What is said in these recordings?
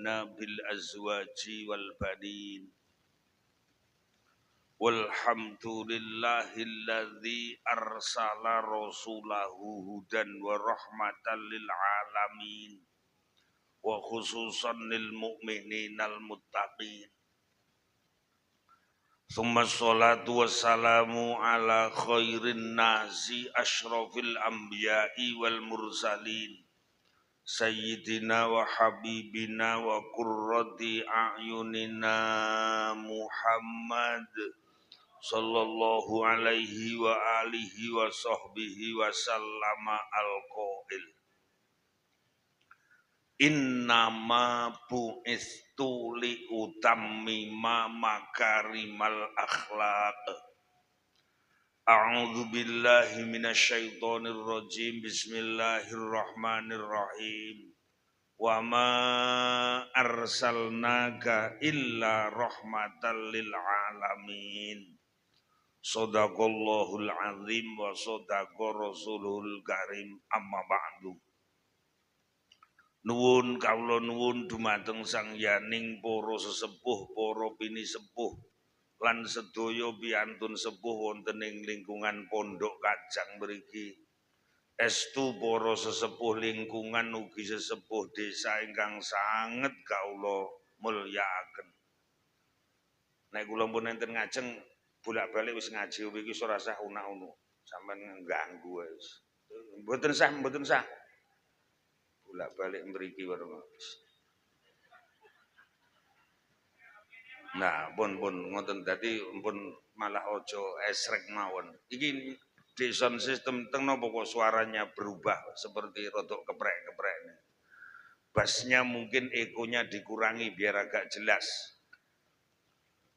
lana bil azwaji wal banin. Walhamdulillahilladzi arsala rasulahu hudan wa rahmatan lil alamin wa khususan lil mu'mininal muttaqin. Tsumma sholatu wassalamu ala khairin nasi asyrafil anbiya'i wal mursalin sayyidina wa habibina wa qurrati a'yunina Muhammad sallallahu alaihi wa alihi wa sahbihi wa sallama al-qail innama bu'istu li utammima makarimal akhlaq. A'udzu billahi minasyaitonir rajim. Bismillahirrahmanirrahim. Wa ma arsalnaka illa rahmatan lil alamin. Shadaqallahul azim wa shadaqa rasulul karim, amma ba'du. Nuwun kawula nuwun dumateng Sang Yaning para sesepuh, para bini sepuh lan sedaya piantun sepuh wonten ing lingkungan Pondok Kajang mriki. Estu para sesepuh lingkungan ugi sesepuh desa ingkang sanget kawula mulyakaken. Nek kula pun enten ngajeng bolak-balik wis ngaji iki ora sah unak-unak, sampean ngganggu wis. Mboten sah. Bolak-balik mriki warung. Nah, pun ngoten dadi pun malah ojo esrek mawon. Iki di sound system teng napa kok suaranya berubah seperti rodok keprek-keprek. Bassnya mungkin ekonya dikurangi biar agak jelas.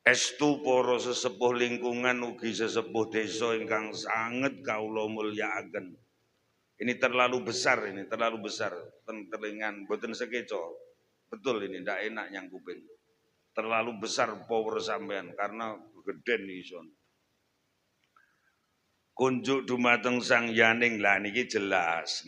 Estu para sesepuh lingkungan ugi sesepuh desa ingkang sanget kawula mulyakaken. Ini terlalu besar telingan mboten sekeco. Betul ini ndak enak yang kuping. Terlalu besar power sampean karena geden ison. Kunjuk dumateng Sang Yaning lah niki jelas.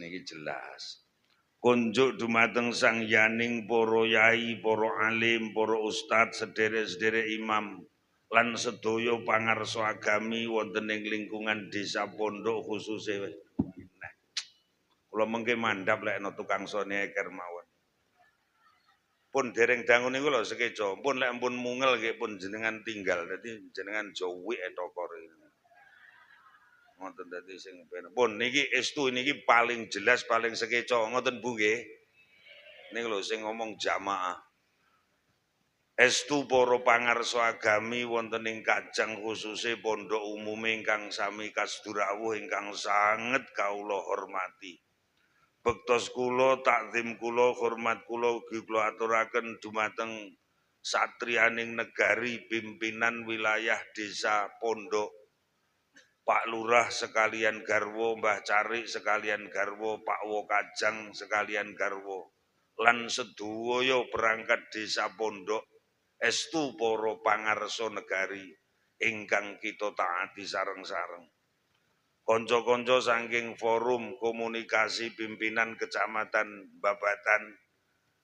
Kunjuk dumateng Sang Yaning para yai, para alim, para ustadz, sederek-sederek imam lan sedaya pangarsa agami wonten ing lingkungan desa Pondok khususe. Kula mengke mandhap lek ana tukang sone eker mawon. Pun dereng dangun niku lho sekeca, pun lek ampun mungel nggih pun jenengan tinggal. Dadi jenengan jowi etokor. Ngoten dadi sing bener. Pun niki estu niki paling jelas paling sekeca ngoten Bu nggih. Niku lho sing ngomong jamaah. Estu para pangarsa agami wonten ing Kajang khususe pondok umume ingkang sami kasdurawuh ingkang sanget kawula hormati. Bektos kula, takzim kula, hormat kula ugi kula aturaken dumateng satriyaning negari pimpinan wilayah desa Pondok, Pak Lurah sekalian garwa, Mbah Carik sekalian garwa, Pak Wokajang sekalian garwa, lan sedaya perangkat desa Pondok, estu para pangarsa negari ingkang kita taati sareng-sareng. Konco-konco saking forum komunikasi pimpinan kecamatan Babatan,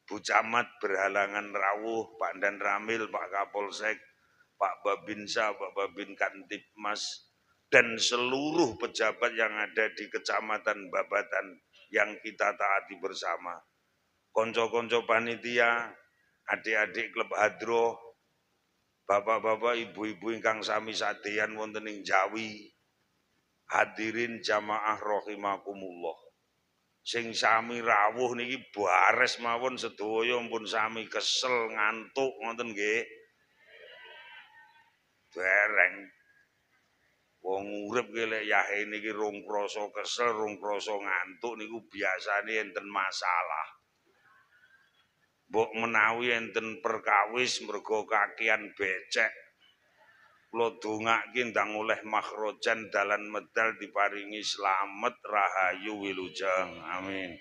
Bu Camat berhalangan rawuh, Pak Dan Ramil, Pak Kapolsek, Pak Babinsa, Pak Babin Kantipmas, dan seluruh pejabat yang ada di kecamatan Babatan yang kita taati bersama. Konco-konco panitia, adik-adik klub hadroh, bapak-bapak, ibu-ibu ingkang sami sadeyan wonten ing Jawi, hadirin jamaah rahimakumullah. Sing sami rawuh niki bares mawon sedaya pun sami kesel ngantuk ngoten nggih. Dereng. Wong urip ki lek yahe niki rung krasa kesel, rung krasa ngantuk niku biasane enten masalah. Mbok menawi enten perkawis mergo kakian becek. Kula dongake ndang oleh makhrojan dalan medal diparingi slamet rahayu wilujeng. Amin.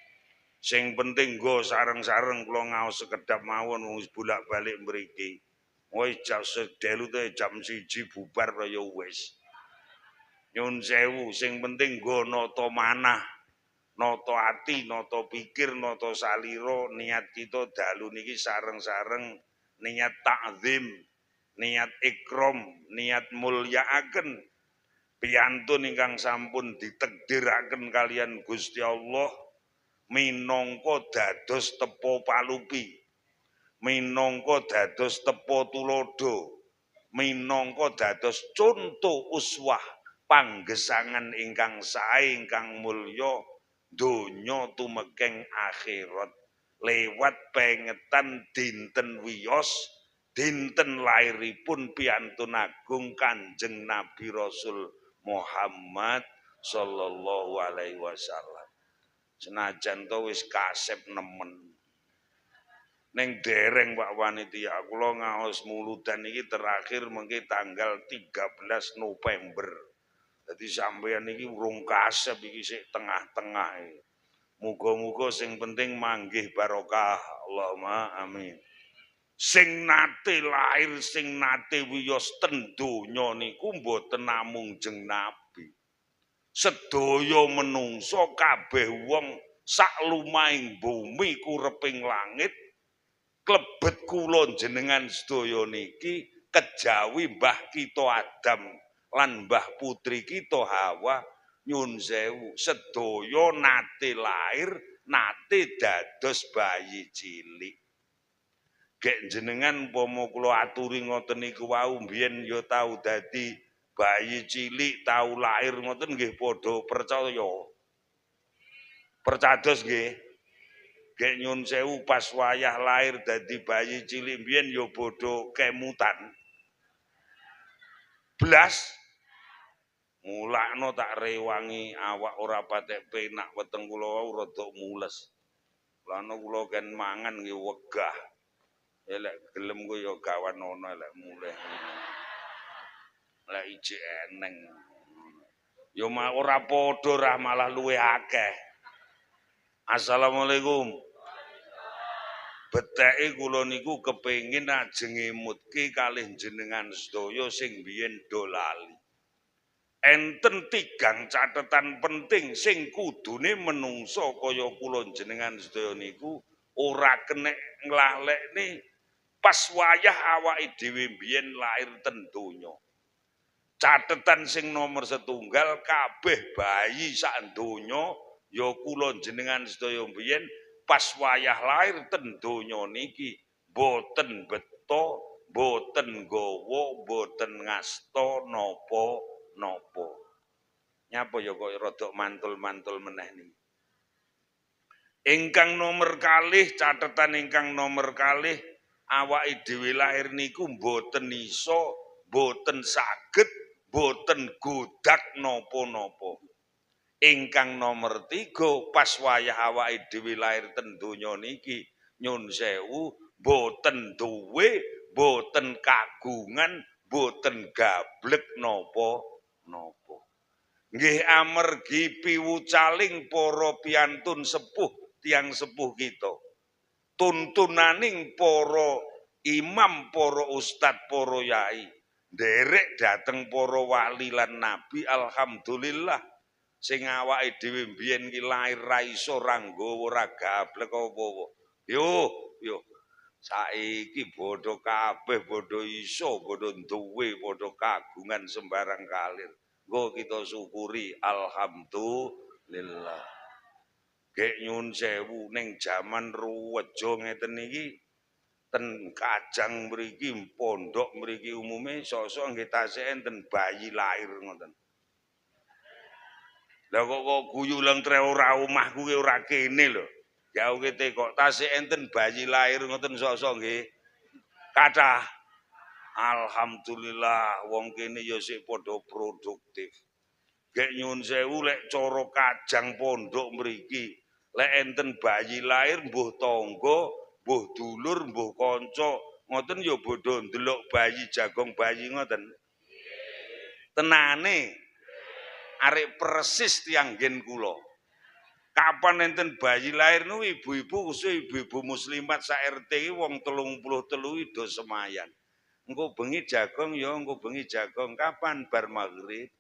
Sing penting nggo sareng-sareng kula ngaos sekedap mawon wis bolak-balik mriki. Wis jam sedelu te jam 1 bubar kaya wis. Nyun sewu sing penting nggo nata manah. nata ati, nata pikir, nata salira, niat kita dalu niki sareng-sareng niat takzim, niat ikram, niat mulyakaken piyantun ingkang sampun ditakdiraken kalian Gusti Allah minangka dados tepo palupi, minangka dados tepo tulodo, minangka dados conto uswah panggesangan ingkang sae ingkang mulya donya tumekeng akhirat lewat pengetan dinten wiyos dinten lairipun piyantun agung Kanjeng Nabi Rasul Muhammad sallallahu alaihi wasallam. Senajan to wis kasep nemen ning dereng Pak Panitia kula ngaos muludan iki terakhir mengki tanggal 13 November. Dadi sampeyan iki urung kasep iki sik tengah-tengah. Muga-muga sing penting manggih barokah Allahumma amin. Sing nate lahir sing nate wiyos ten donya niku mboten namung jeng nabi. Sedaya menungso kabeh wong sak lumahing bumi kureping langit klebet kula jenengan sedaya niki kejawi mbah kita Adam lan mbah putri kita Hawa nyun sewu sedaya nate lahir nate dados bayi cilik. Gek jenengan umpama kula aturi ngoten niku wau mbiyen ya tau dadi bayi cilik tau lahir ngoten nggih padha percaya. Percados nggih. Gek nyun sewu pas wayah lahir dadi bayi cilik mbiyen ya padha kemutan. Blas mulakno tak rewangi awak ora patek penak weteng kula wau rada mules. Lan kula ken mangan nggih wegah. Elek gelem ku ya gawan ana elek mulih. Lek ijik eneng. Ya ora padha rah malah luwih akeh. Assalamualaikum. Beteke kula niku kepengin ajeng ngemutke kalih jenengan sedaya sing biyen do lali. Enten tigang catetan penting sing kudune menungso kaya kula jenengan sedaya niku ora kenek nglalekne pas wayah awake dhewe mbiyen lair ten donya. Catetan sing nomor setunggal kabeh bayi sak donya ya kula jenengan sedaya mbiyen pas wayah lair ten donya niki boten beto, boten gawa, boten ngasta napa-napa. Nyapa ya kok rada mantul-mantul meneh niki. Ingkang nomor kalih catetan ingkang nomor kalih awake dhewe lahir niku boten iso, boten saged, boten godak napa-napa. Ingkang nomor 3 pas wayah awake dhewe lahir ten donya niki nyun sewu boten duwe, boten kagungan, boten gablek napa-napa. Nggih amargi piwucaling para piyantun sepuh tiang sepuh kita. Tuntunaning para imam, para ustad, para yai, nderek dateng para wali lan nabi alhamdulillah sing awake dhewe mbiyen ki lair ra iso ra nggawa ora gablek apa-apa. Yo saiki bodho kabeh bodho iso, bodho duwe, bodho kagungan sembarang kalir. Nggo kita syukuri alhamdulillah. Gek nyun sewu ning jaman ruwejo ngeten iki ten Kajang mriki pondok mriki umume sok-sok nggih tasih enten bayi lahir ngoten. Lah kok guyu lang tre ora omahku ki ora kene lho. Jauh kete kok tasih enten bayi lahir ngoten sok-sok nggih. Kathah. Alhamdulillah wong kene ya sik padha produktif. Gek nyun sewu lek cara Kajang pondok mriki lek enten bayi lahir mbuh tangga, mbuh dulur, mbuh kanca, ngoten ya bodho ndelok bayi jagong bayi ngoten. Tenane arek persis tiyang nggen kula. Kapan enten bayi lahir niku ibu-ibu khusus ibu-ibu muslimat sak RT wong 33 do semayan. Engko bengi jagong ya engko bengi jagong kapan bar maghrib.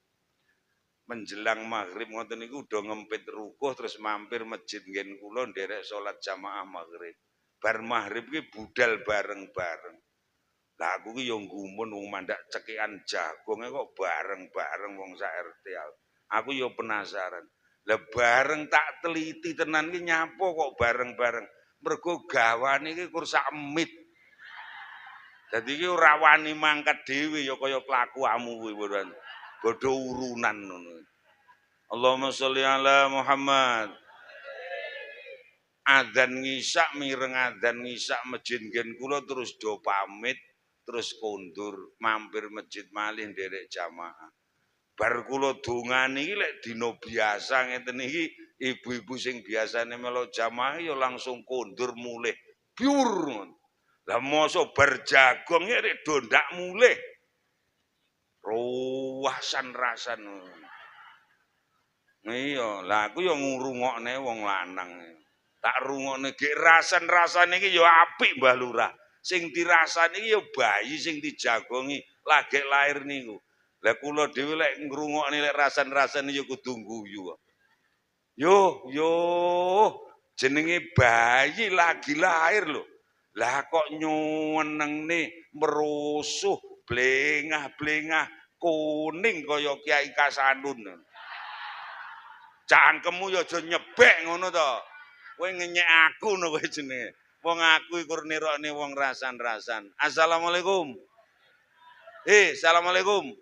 menjelang maghrib ngoten niku udah ngempit rukuh terus mampir masjid nggen kula nderek salat jamaah maghrib. Bar maghrib ki budal bareng-bareng. Lah aku ki yo nggumun wong mandak cekikan jagonge kok bareng-bareng wong sak RT. Aku yo penasaran. Lah bareng tak teliti tenan ki nyapa kok bareng-bareng. Mergo gawane iki kursak emit. Dadi ki ora wani mangkat dhewe ya kaya kelakuanmu kuwi bodho urunan ngono. Allahumma sholli ala Muhammad. Adzan ngisak mireng adzan ngisak masjid nggen kula terus do pamit terus kondur mampir masjid malih nderek jamaah. Bar kula dongani iki lek dina biasa ngeten iki ibu-ibu sing biasane melu jamaah ya langsung kondur mulih pur ngono. Lah mosok bar jagong rek do ndak mulih. Rasan-rasan. Iya, lah aku ya ngrungokne wong lanang. Tak rungokne gek rasan-rasane iki ya apik Mbah Lurah. Sing dirasani iki ya bayi sing dijagongi lagi lahir niku. Lah kula dhewe lek ngrungokne lek rasan-rasane ya kudu guyu. Yo, jenenge bayi lagi lahir lho. Lah kok nyuwenengne merusuh blengah-blengah kuning kaya Kiai Kasanun. Cangkemmu ya aja nyebek ngono to. Kowe ngenyek aku ngono kowe jenenge. Wong aku iku nirokne wong rasan-rasan. Assalamualaikum. Assalamualaikum.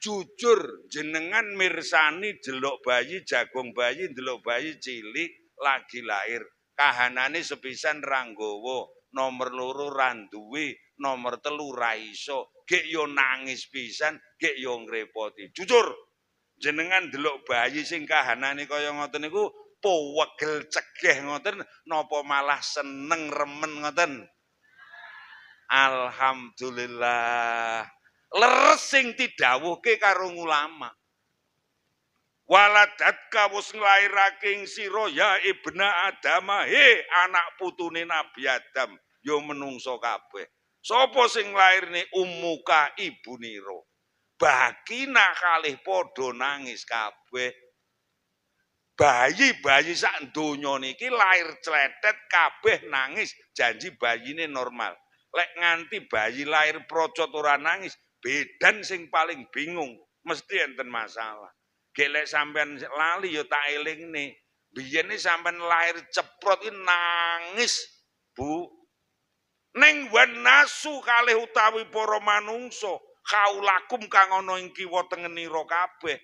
Jujur jenengan mirsani delok bayi jagong bayi delok bayi cilik lagi lahir. Kahanane sepisan ranggawa, nomor 2 randuwe, nomor 3 ra iso. Gek yo nangis pisan, gek yo ngrepoti. Jujur. Jenengan delok bayi sing kahanane kaya ngoten niku powegel cegeh ngoten napa malah seneng remen ngoten. Alhamdulillah. Leres sing didhawuhke karo ulama. Waladatka wis nglairake ing sira ya ibna Adam, anak putune Nabi Adam, ya menungso kabeh. Sapa sing nglairne ummuka ibunira? Bakina kalih padha nangis kabeh. Bayi-bayi sak donya niki lahir cletet kabeh nangis, janji bayine normal. Lek nganti bayi lahir procot ora nangis, bedan sing paling bingung, mesti enten masalah. Gek lek sampean lali ya tak elingne. Biyen sampean lahir ceprot iki nangis, Bu. Ning wan nasu kalih utawi para manungsa kaulakum kang ana ing kiwa tengenira kabeh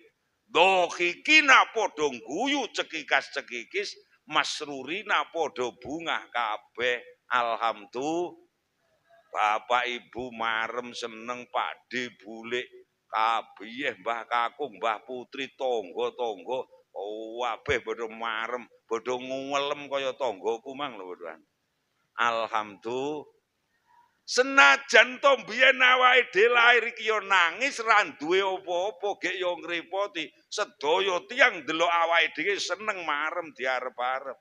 dohikina padha guyu cekikas-cekikis masrurina padha bungah kabeh. Alhamdulillah Bapak Ibu marem seneng Pakde bulik kabeh Mbah Kakung Mbah Putri tangga-tangga kabeh padha marem padha nguwelem kaya tanggaku mang lho Pak. Alhamdulillah. Senajan to biyen awake dhewe lair iki ya nangis ra duwe apa-apa gek ya ngrepoti sedaya tiyang delok awake dhewe seneng marem diarep-arep.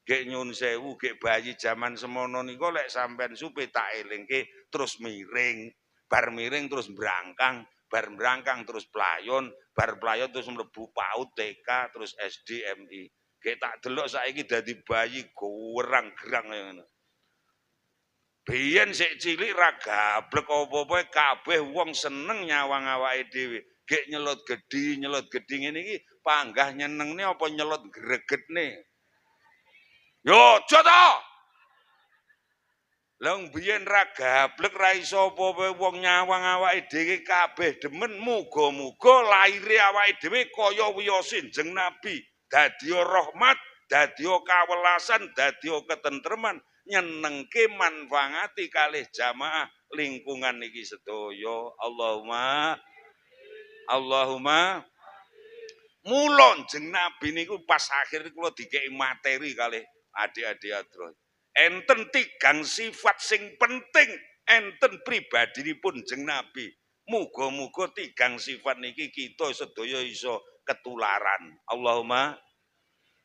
Gek nyun sewu gek bayi jaman semono niku lek sampean supe tak elingke terus miring, bar miring terus brangkang, bar brangkang terus playon, bar playon terus mlebu PAUD TK terus SD MI. Gek tak delok saiki dadi bayi gerang-gerang kaya ngono. Biyen sik cilik ra gablek apa-apa kabeh wong seneng nyawang awake dhewe. Gek nyelot gedhi ngene iki panggah nyenengne apa nyelot gregetne. Yo aja to. Lah biyen ra gablek ra iso apa-apa wong nyawang awake dhewe kabeh demen muga-muga laire awake dhewe kaya wiyosin Kanjeng Nabi. Dadi rahmat, dadi kawelasan, dadi ketentreman. Nyenengke manfaati kalih jamaah lingkungan niki sedaya. Allahumma mula Kanjeng Nabi niku pas akhir kula dikeki materi kalih adik-adik adro. Enten 3 sifat sing penting enten pribadinipun Kanjeng Nabi. Muga-muga 3 sifat niki kita sedaya iso ketularan. Allahumma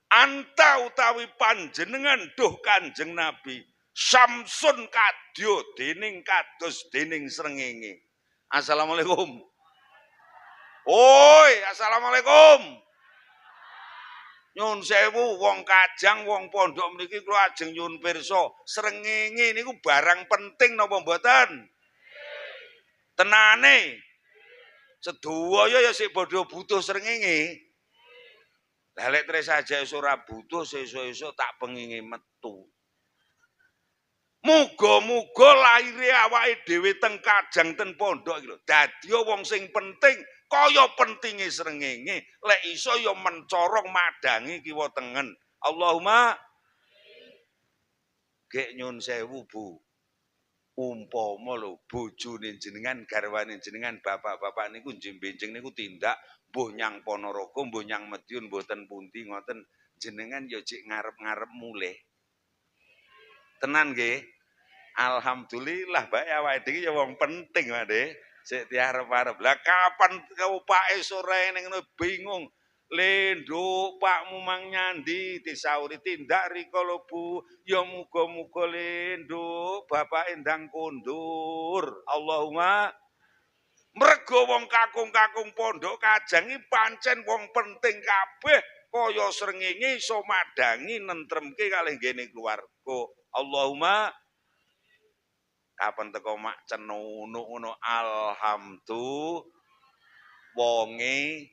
anta utawi panjenengan duh Kanjeng Nabi samsun kadya dening kados dening srengenge. Assalamualaikum. Oi, assalamualaikum. Nyun sewu wong Kajang, wong pondok mriki kula ajeng nyun pirsa, srengenge niku barang penting napa mboten? Tenane. Sedaya ya sik padha butuh srengenge. Lah lek tres aja ora butuh sesuk-esuk tak pengingi metu. Muga-muga laire awake dhewe teng Kajang ten pondok iki lho. Dadi wong sing penting kaya pentinge srengenge, lek iso ya mencorong madangi kiwa tengen. Allahumma gek nyun sewu Bu. Umpama lho bojone jenengan, garwane jenengan, bapak-bapak niku njembenjing niku tindak mbuh nyang Ponorogo, mbuh nyang Madiun, mboten pundi ngoten, jenengan ya jek ngarep-ngarep mulih. Tenan nggih? Alhamdulillah bae awake dhewe ya wong penting Pak De. Sik diarep-arep. Lah kapan upake sore ning ngono bingung. Lenduk Pakmu mang nyandi disauri tindak rika lho Bu. Ya muga-muga lenduk bapak endang kondur. Allahumma mergo wong kakung-kakung pondok Kajang iki pancen wong penting kabeh kaya srengenge iso madangi nentremke kalih nggene keluarga. Allahumma kapan teko mak cenunuk ngono alhamdulillah wonge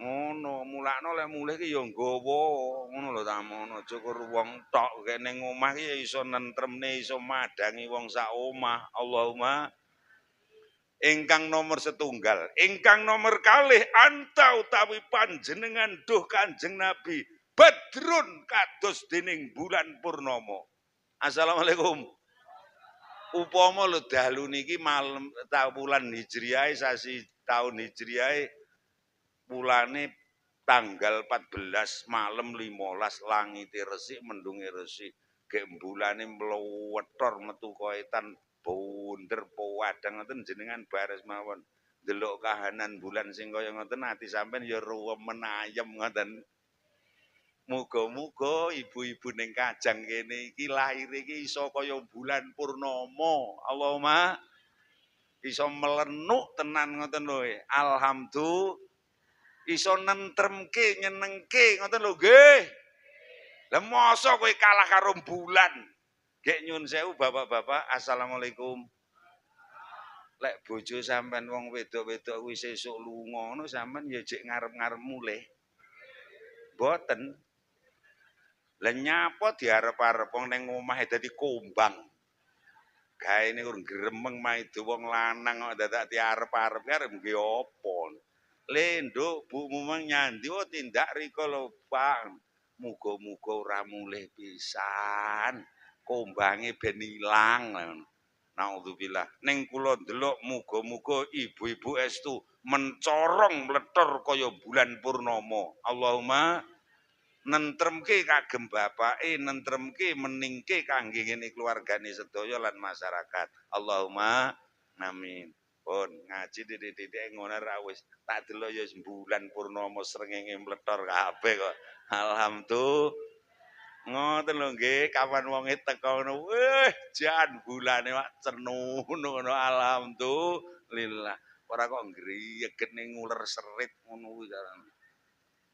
ngono mulakno lek mulih ki ya nggawa ngono lho tamono aja kur wong tok kene ning omah ki iso nentremne iso madangi wong sak omah. Allahumma ingkang nomor setunggal ingkang nomor kalih anta utawi panjenengan duh Kanjeng Nabi badrun kados dening bulan purnama. Assalamualaikum. Upama lho dalu niki malem wulan Hijriah sasi taun Hijriah bulane tanggal 14 malam 15 langite resik mendunge resik gek bulane mlewethor metu koetan bunder powadang ngoten jenengan bares mawon delok kahanan bulan sing kaya ngoten ati sampean ya ruwemen ayem ngoten. Muga-muga ibu-ibu ning Kajang kene iki lahire iki iso kaya bulan purnama. Allahumma iso melenuk tenan ngoten lho. Alhamdulillah iso nentremke nyenengke ngoten lho nggih. Lah mosok kowe kalah karo bulan. Gek nyun sewu bapak-bapak, assalamualaikum. Lek bojo sampean wong wedok-wedok kuwi sesuk lunga ngono sampean ya jek ngarep-ngarep mulih. Mboten. Lah nyapa diarep-arep wong ning omahe dadi kombang. Gaene urung gremeng maido wong lanang kok dadak diarep-arep arep nggih apa. Le nduk bumu mang nyandi oh tindak rika lho Pak. Muga-muga ora mulih pisan. Kombange ben ilang. Naudzubillah. Ning kula ndelok muga-muga ibu-ibu estu mencorong mletor kaya bulan purnama. Allahumma nentremke kagem bapake, nentremke meningke kangge ngene keluargane sedaya lan masyarakat. Allahumma amin. Pun ngaji titik-titik ngono ra wis tak delok ya bulan purnama srengenge mletor kabeh kok. Alhamdulillah. Ngoten lho nggih, kapan wonge teko ngono, weh jan bulane wak cenunu ngono alhamdulillah. Ora kok ngriyeget ning uler serit ngono kuwi jarane.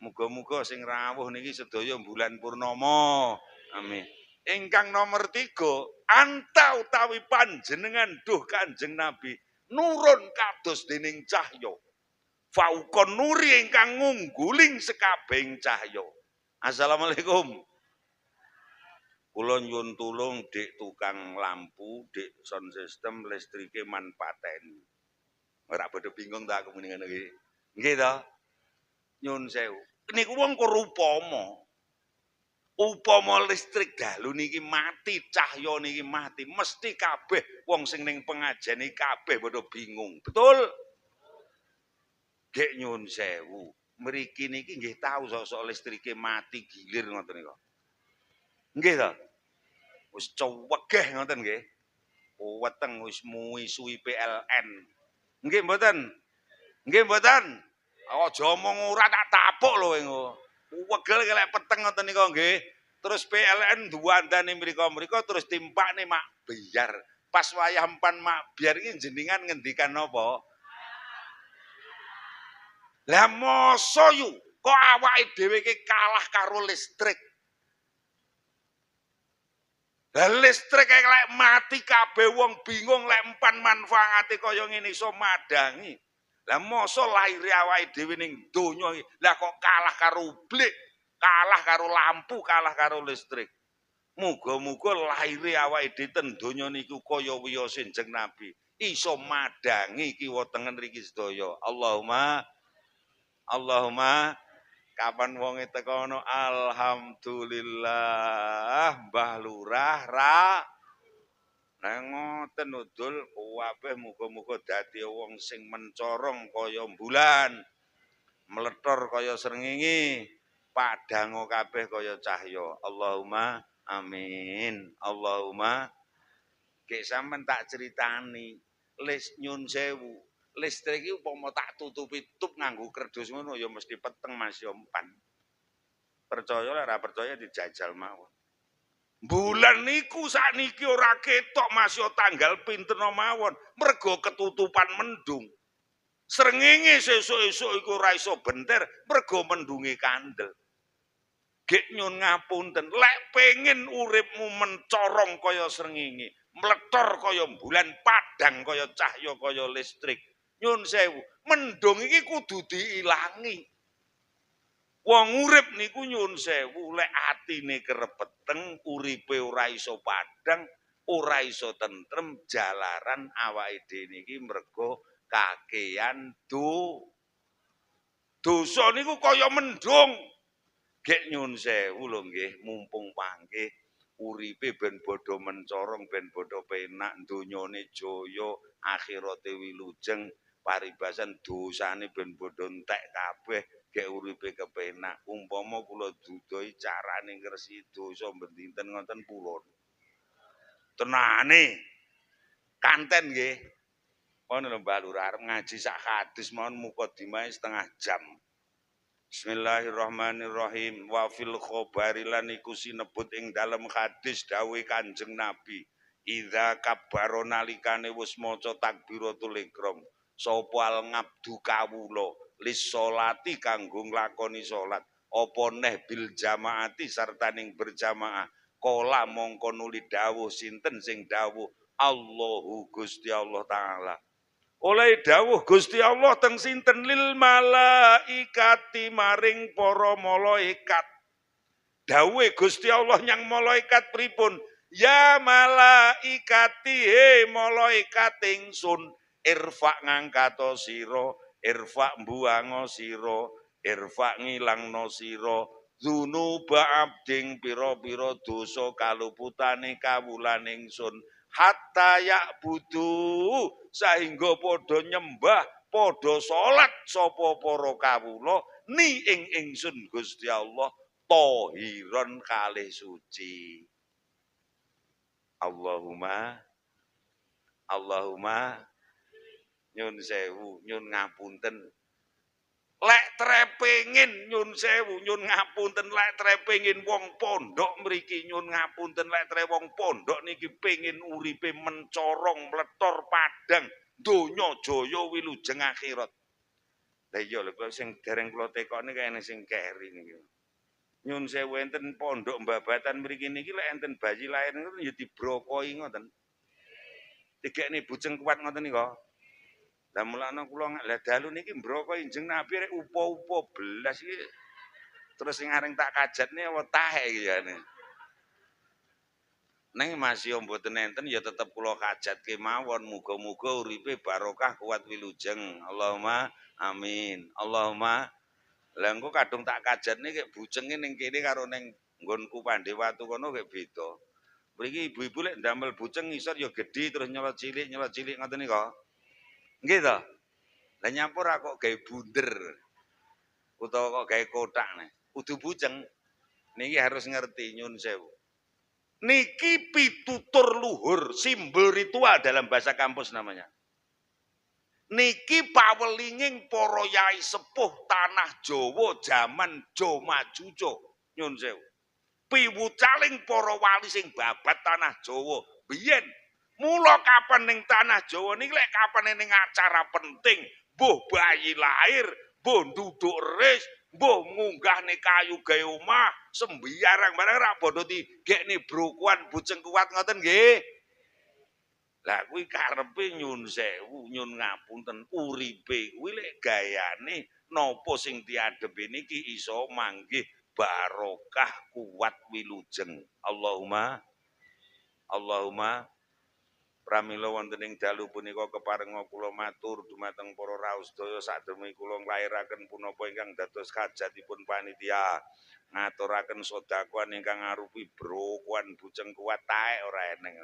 Muga-muga sing rawuh niki sedaya bulan purnama. Amin. Ingkang nomor 3, anta utawi panjenengan duh Kanjeng Nabi nurun kados dening cahya. Faukon nuri ingkang ngungguling sekabehing cahya. Assalamualaikum. Kula nyuwun tulung dik tukang lampu, dik sound system listrike man pateni. Ora padha bingung ta aku muni ngene iki. Nggih to? Nyuwun sewu. Niku wong upama listrik dalu niki mati, cahya niki mati, mesti kabeh wong sing ning pengajian iki kabeh padha bingung. Betul? Gek nyuwun sewu. Mriki niki nggih tahu sok-sok listrike mati gilir ngoten niku. Nggih to? Wis cuwegeh ngoten nggih. Weteng wis muisuhi PLN. Nggih mboten? Nggih mboten? Aja omong ora tak tapuk lho engko. Wegel kelek peteng ngoten nika nggih. Terus PLN duwandane mriko-mriko terus timpakne mak biar. Pas wayah empan mak biar iki jenengan ngendikan napa? Lah masa yu kok awake dhewe iki kalah karo listrik. Lah listrik lek mati kabeh wong bingung lek empan manfaate kaya ngene iso madangi. Lah masa lahire awake dhewe ning donya iki lah kok kalah karo ublik, kalah karo lampu, kalah karo listrik. Muga-muga lahire awake dhewe ten donya niku kaya wiyose Kanjeng Nabi, iso madangi kiwa tengen riki sedaya. Allahumma kapan wonge teko ngono alhamdulillah Mbah Lurah ra nah ngoten udul kabeh muga-muga dadi wong sing mencorong kaya bulan, meletor kaya srengenge, padhang kabeh kaya cahya. Allahumma amin. Allahumma gek sampean tak critani nyun sewu. Listrik iki upama tak tutupi tutup nganggo kerdus ngono ya mesti peteng Mas ya empan. Percaya ora percaya dijajal mawon. Bulan niku sakniki ora ketok Mas yo tanggal pinten mawon, mergo ketutupan mendung. Srengenge sesuk-esuk iku ora iso benter, mergo mendunge kandel. Gek nyun ngapunten, lek pengen uripmu mencorong kaya srengenge, mletor kaya bulan, padhang kaya cahya kaya listrik. Nyun sewu, mendung iki kudu diilangi. Wong urip niku nyun sewu lek atine kerepeteng uripe ora iso padhang ora iso tentrem jalaran awake dhewe niki mergo kakean dosa niku kaya mendung. Gek nyun sewu lho nggih mumpung panggih uripe ben bodho mencorong ben bodho penak donyane jaya akhirate wilujeng paribasan dosane ben bodho entek kabeh. Gek uripe kepenak umpama kula dudoi carane ngresi dosa ben dinten ngoten pulon tenane kanten nggih ngono lho Mbah Lurah arep ngaji sak hadis mawon mukadimah setengah jam. Bismillahirrahmanirrahim wa fil khabari lan iku sinebut ing dalem hadis dawuh Kanjeng Nabi idza kabbaro nalikane wis maca takbiratul ihram sapa al ngabdu kawula lis sholati kanggo nglakoni salat apa neh bil jamaati sartaning berjamaah kala mongko nuli dawuh sinten sing dawuh Allahu Gusti Allah taala oleh dawuh Gusti Allah teng sinten lil malaikati maring para malaikat dawuhe Gusti Allah nyang malaikat pripun ya malaikati he malaikat ingsun irfa ngangkato sira irfa mbuango sira irfa ngilangno sira dzunuba abding pira-pira dosa kaluputane kawulan ingsun hatta ya'budu sahingga padha nyembah padha salat sapa para kawula ni ing ingsun Gusti Allah tahiron kalih suci Allahumma nyun sewu nyun ngapunten lek trepengin nyun sewu nyun ngapunten lek trepengin wong pondok mriki nyun ngapunten lek tre wong pondok niki pengin uripe mencorong mletor padhang donya jaya wilujeng akhirat. Lah iya lho sing dereng kula tekoni kene sing keri niki. Nyun sewu enten pondok mbabatan mriki niki lek enten bayi lair niku ya dibrokoi ngoten. Digekne bujeng kuat ngoten nika. Lah mulane kula lah dalu niki mbrokoki Kanjeng Nabi rek upo-upo belas iki. Terus sing areng tak kajatne wetah iki jane. Neng masih mboten enten ya tetep kula kajatke mawon muga-muga uripe barokah kuat wilujeng. Allahumma amin. Allahumma lah engko kadung tak kajatne kek bujenge ning kene karo ning nggonku Pandewatu kono kek beda. Mriki ibu-ibu lek ndamel bujeng ngisor ya gedhi terus nyelot cilik ngoten nika. Nggih to? Lah nyampur kok gawe bunder. Utawa kok gawe kotak nih. Kudu bujeng. Niki harus ngerti nyun sewu. Niki pitutur luhur, simbol ritual dalam bahasa kampus namanya. Niki pawelinging para yai sepuh tanah Jawa jaman Jomajujo nyun sewu. Piwucaling para wali sing babat tanah Jawa biyen mula kapan ning tanah Jawa niki lek kapan ning acara penting mbuh bayi lahir mbok nduduk ris, mbok munggahne kayu gawe omah, sembiarang barang ra bodo digekne brokoan bujeng kuat ngoten nggih. Lah kuwi karepe nyun sewu, nyun ngapunten uripe kuwi lek gayane napa sing diadepi niki iso manggih barokah kuat wilujeng. Allahumma pramila wonten ing dalu punika keparenga kula matur dumateng para raos sedaya sadherenge kula nglairaken punapa ingkang dados hajatipun panitia. Ngaturaken sedekah ingkang arupi brokoan bujeng kuat taek ora eneng.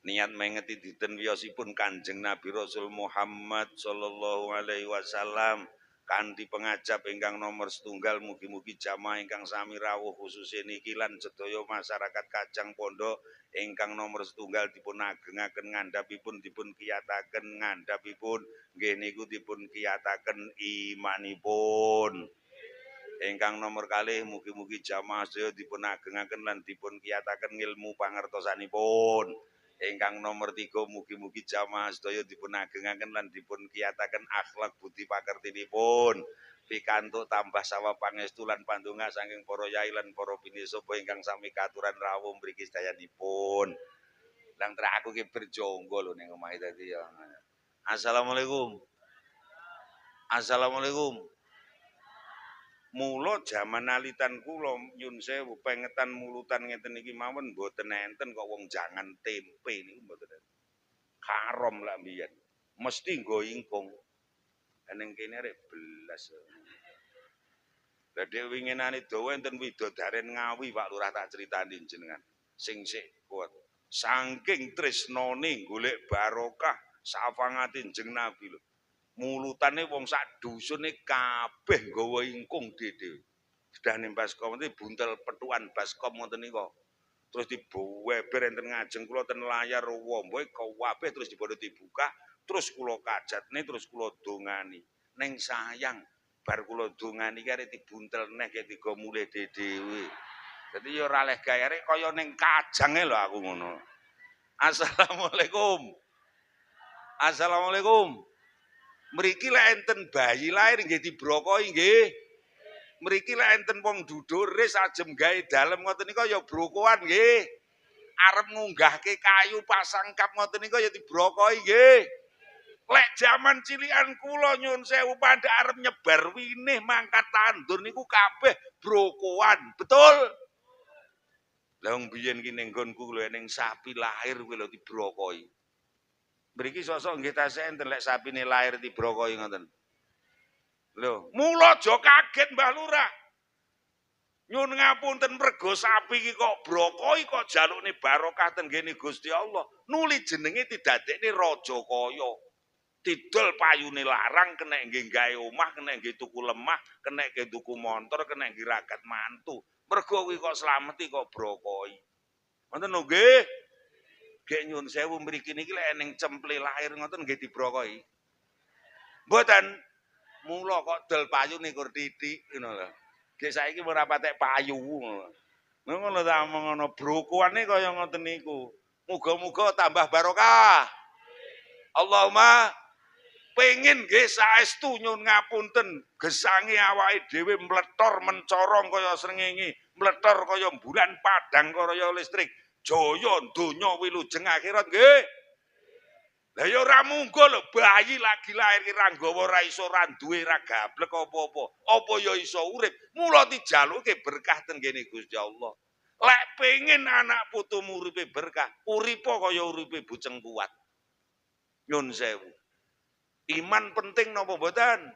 Niat mengeti dinten wiyosipun Kanjeng Nabi Rasul Muhammad sallallahu alaihi wasallam kanthi pengajap ingkang nomor setunggal mugi-mugi jamaah ingkang sami rawuh khusus niki lan sedaya masyarakat Kajang Pondok ingkang nomor setunggal dipun agengaken ngandhapipun dipun kiyataken ngandhapipun nggih niku dipun kiyataken imanipun. Ingkang nomor kalih mugi-mugi jamaah sedaya dipun agengaken lan dipun kiyataken ilmu pangertosanipun. Ingkang nomor 3 mugi-mugi jamaah sedaya dipun agengaken lan dipun kiyataken akhlak budi pakertinipun. Pikantuk tambah sawa pangestu lan pandonga saking para yai lan para pinisuba ingkang sami katuran rawuh mriki sedayanipun. Lang trak aku ki berjonggo lho ning omahe dadi ya. Assalamualaikum. Assalamualaikum. Mula jaman alitan kula nyun sewu pengetan mulutan ngeten iki mawon mboten enten kok wong jangan tempe niku mboten enten. Karom lak mbiyen. Mesti nggo ingkung. Ning kene rek belas. Lah dhek winginane dawa enten widodaren Ngawi Pak Lurah tak critani jenengan. Sing sik kuat. Saking tresnane golek barokah safangate jeneng Nabi lho. Mulutane wong sak dusune kabeh nggawa ingkung dhewe. Sedane baskom iki buntel petukan baskom ngoten nika. Terus diweber enten ngajeng kula ten layar womboe kabeh terus dibodo dibuka, terus kula kajatne terus kula dongani. Ning sayang bar kula dongani ki arek dibuntel neh kaya digo mulih dhewe. Dadi ya ora leh gayare kaya ning kajange lho aku ngono. Assalamualaikum. Assalamualaikum. Mriki lek enten bayi lahir nggih dibrokoi nggih. Mriki lek enten wong dudur ris ajem gawe dalem ngoten nika ya brokoan nggih. Arep ngunggahke kayu pasang kap ngoten nika ya dibrokoi nggih. Lek jaman cilikan kula nyun sewu pada arep nyebar winih mangkat tandur niku kabeh brokoan. Betul? Lah wong biyen ki ning nggonku lho ning sapi lahir kuwi lho dibrokoi. Mriki sosok nggih tasih enten lek sapine lahir dibrokoi ngoten. Lho, mula aja kaget Mbah Lurah. Nyun ngapunten mergo sapi iki kok brokoi kok jalukne barokah ten ngene Gusti Allah. Nuli jenenge didadekne raja kaya. Didol payune larang kena nggih gawe omah, kena nggih tuku lemah, kena nggih tuku montor, kena nggih ragat mantu. Mergo kuwi kok slameti kok brokoi. Ngoten lho nggih. Gek nyun sewu mriki niki lek ning cemple lahir ngoten nggih dibrokoi. Mboten. Mula kok dol payune kur titik ngono lho. Gek saiki ora patek payu ngono. Ngono ta ngono brokoane kaya ngoten niku. Muga-muga tambah barokah. Allahumma pengen nggih saestu nyun ngapunten gesange awake dhewe mletor mencorong kaya srengenge, mletor kaya bulan padang kaya listrik. Jaya donya wilujeng akhirat nggih. Lah ya ora munggo lho bayi lagi lahir ki ra nggawa ra iso ra duwe ra gablek apa-apa. Apa ya iso urip? Mula dijaluke berkah ten kene Gusti Allah. Lek pengen anak putumu uripe berkah, uripa kaya uripe bujeng kuat. Nyun sewu. Iman penting napa mboten?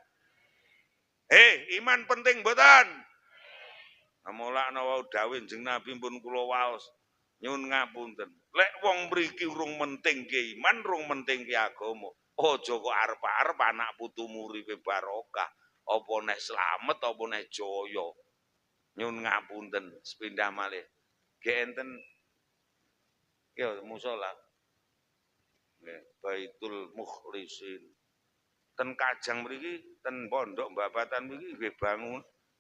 Iman penting mboten? Namolakna wau dawuh jeneng Nabi pun kula waos. Nyun ngapunten. Lek wong mriki urung menting ke iman, urung menting ke agama. Aja kok arep-arep anak putumu uripe barokah. Apa neh slamet apa neh jaya. Nyun ngapunten sepindah malih. Ge enten ya musala. Nggih, Baitul Mukhlisin. Ten Kajang mriki, ten pondok Mbabatan mriki nggih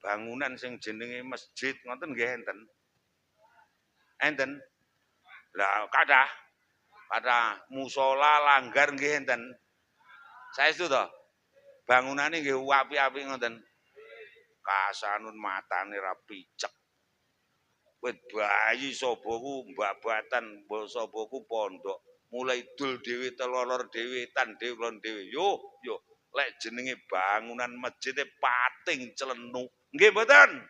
bangunan sing jenenge masjid ngoten nggih enten. Enten. Lah kathah musala langgar nggih enten. Saestu to? Bangunane nggih apik-apik ngoten. Kasanun matane ra picek. Wit bayi soboku mbak-batan, soboku pondok. Mulai dul dhewe telolor dhewe tan dhewe klon dhewe. Yo, lek jenenge bangunan masjid pating celenuk. Nggih mboten?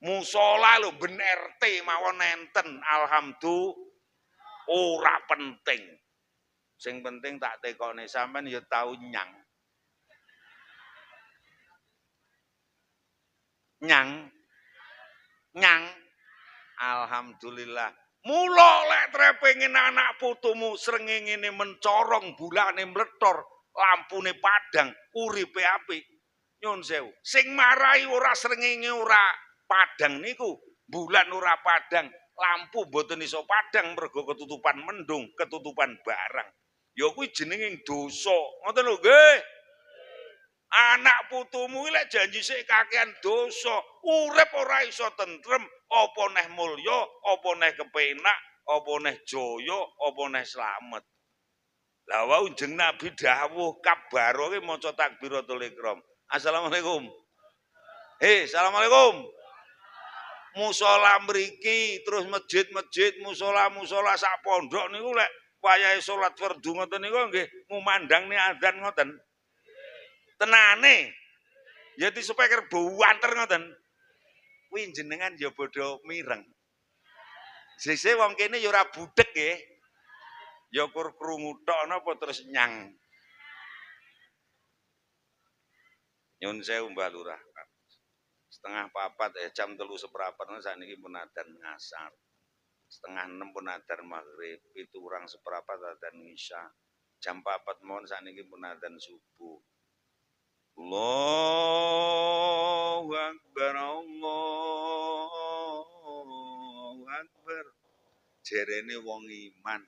Musola lho ben RT mawon enten. Alhamdulillah ora penting. Sing penting tak tekone sampean ya tau nyang. Nyang. Alhamdulillah. Mula lek trepengin anak putumu srengenge mencorong, bulane mletor, lampune padang, uripe apik. Nyun sewu. Sing marai ora srengenge ora padang niku, bulan ora padang, lampu mboten iso padang mergo ketutupan mendung, ketutupan barang. Ya kuwi jenenge dosa. Ngoten lho nggih. Anak putumu lek janji sik kakean dosa, urip ora iso tentrem, apa neh mulya, apa neh kepenak, apa neh jaya, apa neh slamet. Lah wau jeneng Nabi dawuh kabaro ki maca takbiratul ihram. Assalamualaikum. Assalamualaikum. Musola mriki, terus masjid-masjid, musola-musola sak pondok niku lek wayahe salat fardu ngoten niku nggih ngumandang adzan ngoten. Tenane. Ya supaya buanter ngoten. Kuwi jenengan ya padha mireng. Sese wong kene ya ora budhek nggih. Ya kur krungu tok napa terus nyang. Nyun sewu Mbah Lurah. Setengah 4 jam 3:15 sakniki pun adzan ngasar. Setengah 6 pun adzan maghrib, 7:15 adzan isya. Jam 4 mawon sakniki pun adzan subuh. Allahu Akbar, Allahu Akbar. Jerene wong iman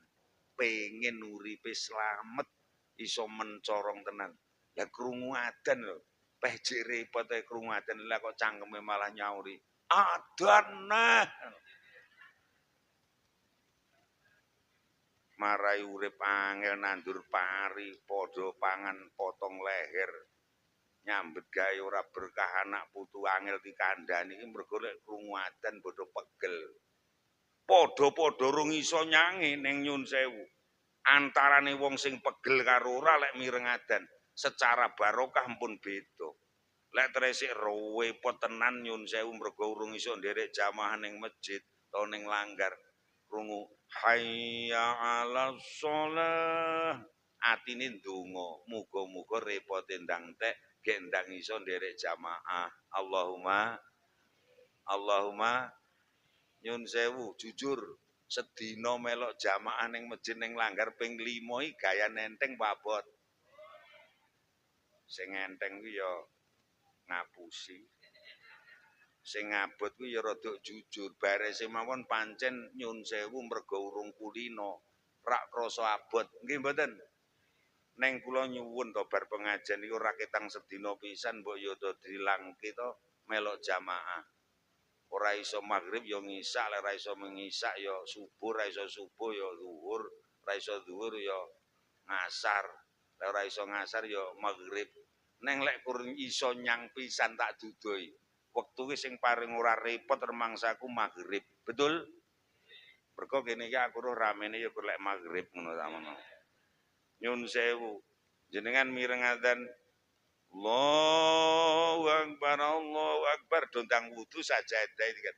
pengen uripe slamet iso mencorong tenan. Lah krungu adzan lho. Peh jek repot ae krungu adzan lah kok cangkeme malah nyauri. Adzan nah. Marai urip angel nandur pari, padha pangan potong leher. Nyambet gawe ora berkah anak putu angel dikandhani iki mergo lek krungu adzan padha pegel. Padha-padha rung iso nyange ning nyun sewu. Antarane wong sing pegel karo ora lek mireng adzan, secara barokah pun beda. Lek tresik repot tenan nyun sewu mergo urung iso nderek jamaah ning masjid utawa ning langgar. Krungu hayya 'alas shalah. Atine ndonga, muga-muga repote ndang tek gendang iso nderek jamaah. Allahumma nyun sewu jujur sedina melok jamaah ning masjid ning langgar ping 5 iki gaya nenteng babot. Sing enteng kuwi ya ngapusi. Sing ngabot kuwi ya rada jujur. Barese mawon pancen nyun sewu mergo urung kulino. Rak krasa abot. Nggih mboten? Neng kula nyuwun to bar pengajian iku ora ketang sedina pisan mbok yo to dilangke to melok jamaah. Ora iso maghrib yo ngisak, lek ora iso mengisak yo subuh, ora iso subuh yo zuhur, ora iso zuhur yo ngasar. Lek ora iso ngasar yo maghrib. Neng lek kurang iso nyang pisan tak dudoi. Wektu ki sing paling ora repot remangsaku maghrib. Betul? Mergo kene iki aku roh ramene yo lek maghrib ngono tamono. Nyun sewu jenengan mireng adzan Allahu Akbar dondang wudu sajadah iki kan.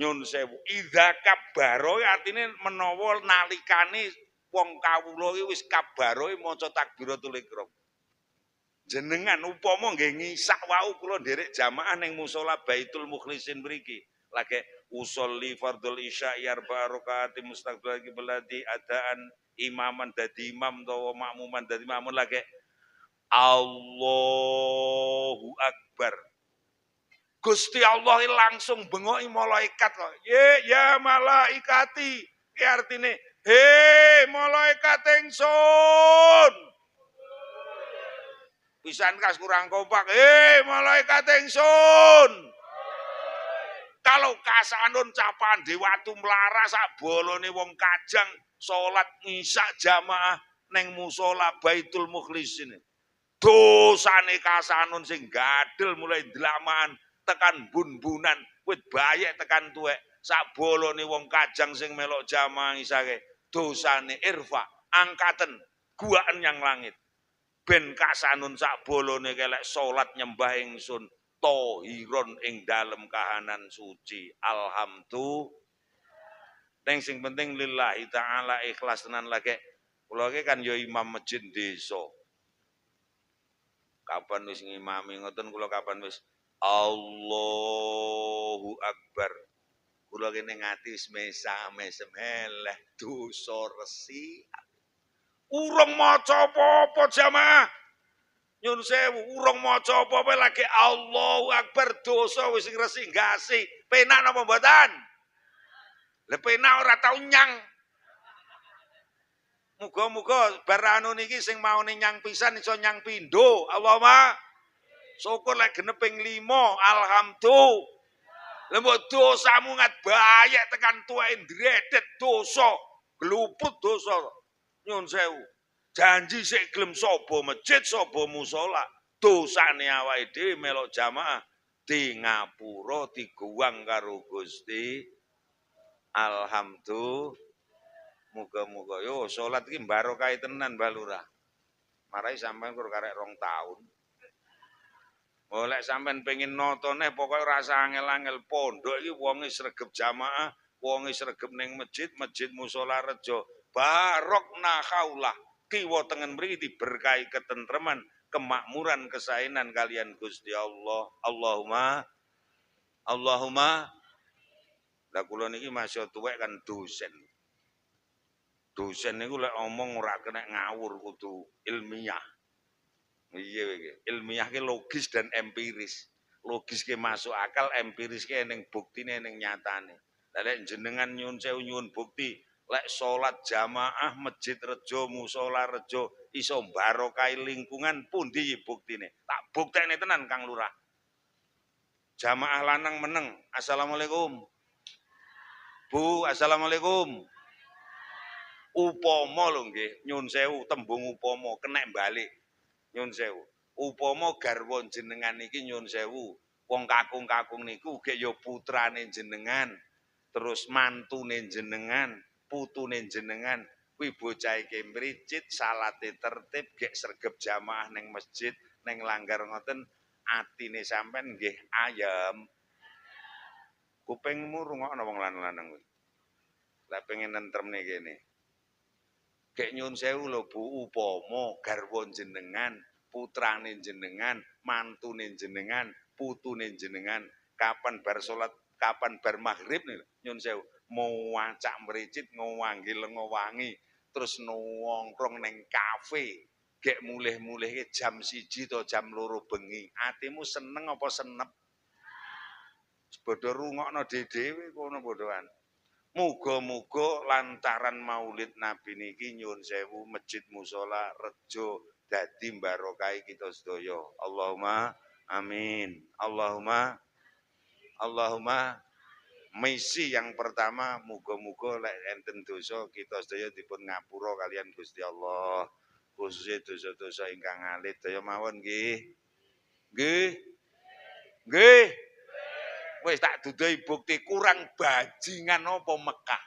Nyun sewu idza kabaro artine menawa nalikane wong kawula iki wis kabaro maca takbiratul ihram. Jenengan upama nggih ngisak wau kula nderek jamaah ning musala Baitul Mukhlisin mriki. Lagi usolli fardhul isya arba'a rakaat mustaqbil qiblati adaan imaman dadi imam utawa makmuman dadi makmum lagi Allahu Akbar. Gusti Allah langsung bengoki malaikat kok. Ya malaikati. Ki artine, "He malaikat ingsun." Pisan kas kurang kompak. Malaikat ingsun. Kalau kasanun capaan dewatu melaras sak bolone wong kajang salat ngisak jamaah neng musola Baitul Mukhlisin. Dosane Kasanun sing gadel mulai delamaan tekan bun-bunan, wit bayek tekan tuwek, sak bolone wong Kajang sing melok jamaah isake. Dosane irfa angkaten guaan yang langit. Ben Kasanun sak bolone kelek salat nyembah ingsun tohiron ing dalem kahanan suci. Alhamdulillah. Sing penting lillahi taala ikhlas tenan lagi. Kula kan ya imam masjid desa. Kapan wis ngimami ngoten kula kapan wis Allahu Akbar. Kula kene ngati wis mesam-mesem eleh dosa resi. Urung maca apa-apa jamaah. Nyun sewu urung maca apa-apa lagi Allahu Akbar dosa wis ngresik gasi. Penak napa mboten? Lah penak ora tau nyang. Muga-muga bar anu niki sing maune nyang pisan iso nyang pindho. Allahumma syukur lek genep ping 5. Alhamdulillah. Lah mbok dosamu ngat bayek tekan tuweke ndredet dosa, gluput dosa. Nyun sewu. Janji sik gelem sapa masjid, sapa musala, dosane awake dhewe melok jamaah di ngapura diguwang karo Gusti. Alhamdulillah. Muga-muga yo salat iki barokah tenan Mbah Lurah. Marai sampean kur karek 2 taun. Oleh sampean pengin notone pokoke rasa angel-angel pondok iki wonge sregep jamaah, wonge sregep ning masjid, masjid musala rejo. Barok nakaulah kiwa tengen mriki diberkahi ketentreman, kemakmuran, kesaenan kalian Gusti Allah. Allahumma. Lah kula niki masih tuwek kan dosen. Dosen niku lek omong ora kena ngawur kudu ilmiah. Iya iki. Ilmiah ki logis dan empiris. Logis ki masuk akal, empiris ki ning buktine ning nyatane. Lah lek jenengan nyuwun sewu nyuwun bukti, lek salat jamaah masjid rejo, musala rejo iso barokah lingkungan pundi buktine? Tak buktene tenan Kang Lurah. Jamaah lanang meneng. Assalamualaikum. Bu, assalamualaikum. Upama lho nggih, nyun sewu tembung upama kenek balik. Nyun sewu. Upama garwa jenengan iki nyun sewu, wong kakung-kakung niku ge ya putrane jenengan, terus mantune jenengan, putune jenengan, kuwi bocah iki mricit, salate tertib, gek sregep jamaah ning masjid, ning langgar ngoten, atine sampean nggih ayem. Kupingmu rungokno wong lanang-lanang kuwi. Lah pengen nentremne kene. Gek nyun sewu lho Bu, upama garwa jenengan, putrane jenengan, mantune jenengan, putune jenengan, kapan bar salat, kapan bar maghrib nih nyun sewu, mau wacak mricit ngwangi lengo wangi, terus nongkrong ning kafe, gek mulih-mulih jam 1 to jam 2 bengi. Atimu seneng apa senep? Padha rungokno dhewe kono padhaan. Muga-muga lantaran maulid Nabi niki nyuwun sewu masjid musala rejo dadi barokai kita sedaya. Allahumma amin. Allahumma misi yang pertama muga-muga lek enten dosa kita sedaya dipun ngapura kalian Gusti Allah. Khususnya dosa-dosa ingkang alit daya mawon nggih. Nggih. Wis tak duduhi bukti kurang bajingan apa Mekah.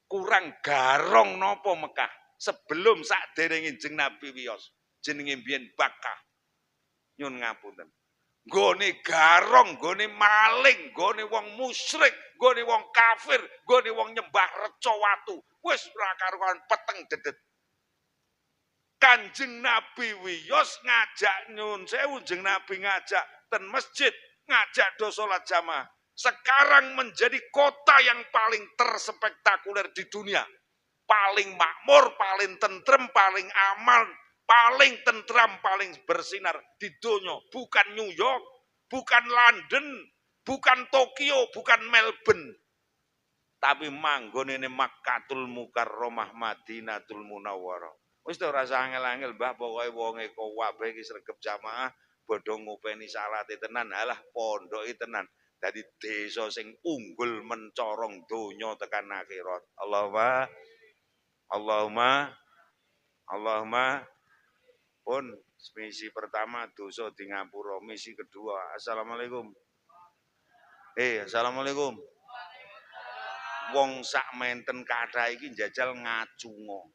Kurang garong napa Mekah. Sebelum sakderenge jeneng Nabi wiyos, jenenge mbiyen Bakah. Nyun ngapunten. Nggone garong, nggone maling, nggone wong musyrik, nggone wong kafir, nggone wong nyembah reca watu. Wis ora karuan peteng dedet. Kanjeng Nabi wiyos ngajak nyun sewu jeneng Nabi ngajak ten masjid ngajak do salat jamaah. Sekarang menjadi kota yang paling terspektakuler di dunia. Paling makmur, paling tentrem, paling aman, paling tentram, paling bersinar di dunia. Bukan New York, bukan London, bukan Tokyo, bukan Melbourne. Tapi manggon ini Makkatul Mukarramah Madinatul Munawwarah. Wis to rasa angel-angel Mbah pokoke wonge kabeh iki sregep jamaah bodho ngopeni salate tenan halah pondoke tenan dadi desa sing unggul mencorong donya tekan akhirat. Allahumma pun Misi pertama dosa di ngapura, misi kedua assalamualaikum. Assalamualaikum. Wong sak menten kathah iki njajal ngacunga.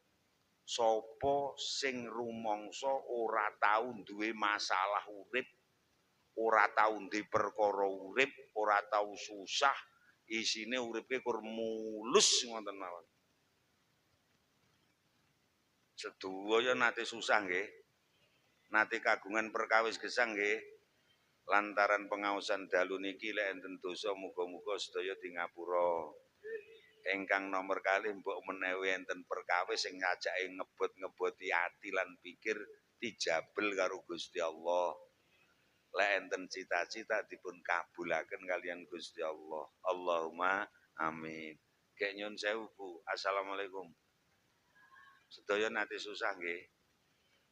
Sapa sing rumangsa ora tau duwe masalah urip, ora tau ndek perkara urip, ora tau susah, isine uripe kur mulus ngoten mawon. Sedaya nate susah nggih. Nate kagungan perkawis gesang nggih. Lantaran pengaosan dalu niki lek enten dosa muga-muga sedaya di ngapura. Ingkang nomor kalih mbok menawi enten perkawis sing ngajake ngebot-ngeboti ati lan pikir dijabel karo Gusti Allah. Lek enten cita-cita dipun kabulaken kalian Gusti Allah. Allahumma amin. Kek nyun sewu Bu. Assalamualaikum. Sedaya nate susah nggih.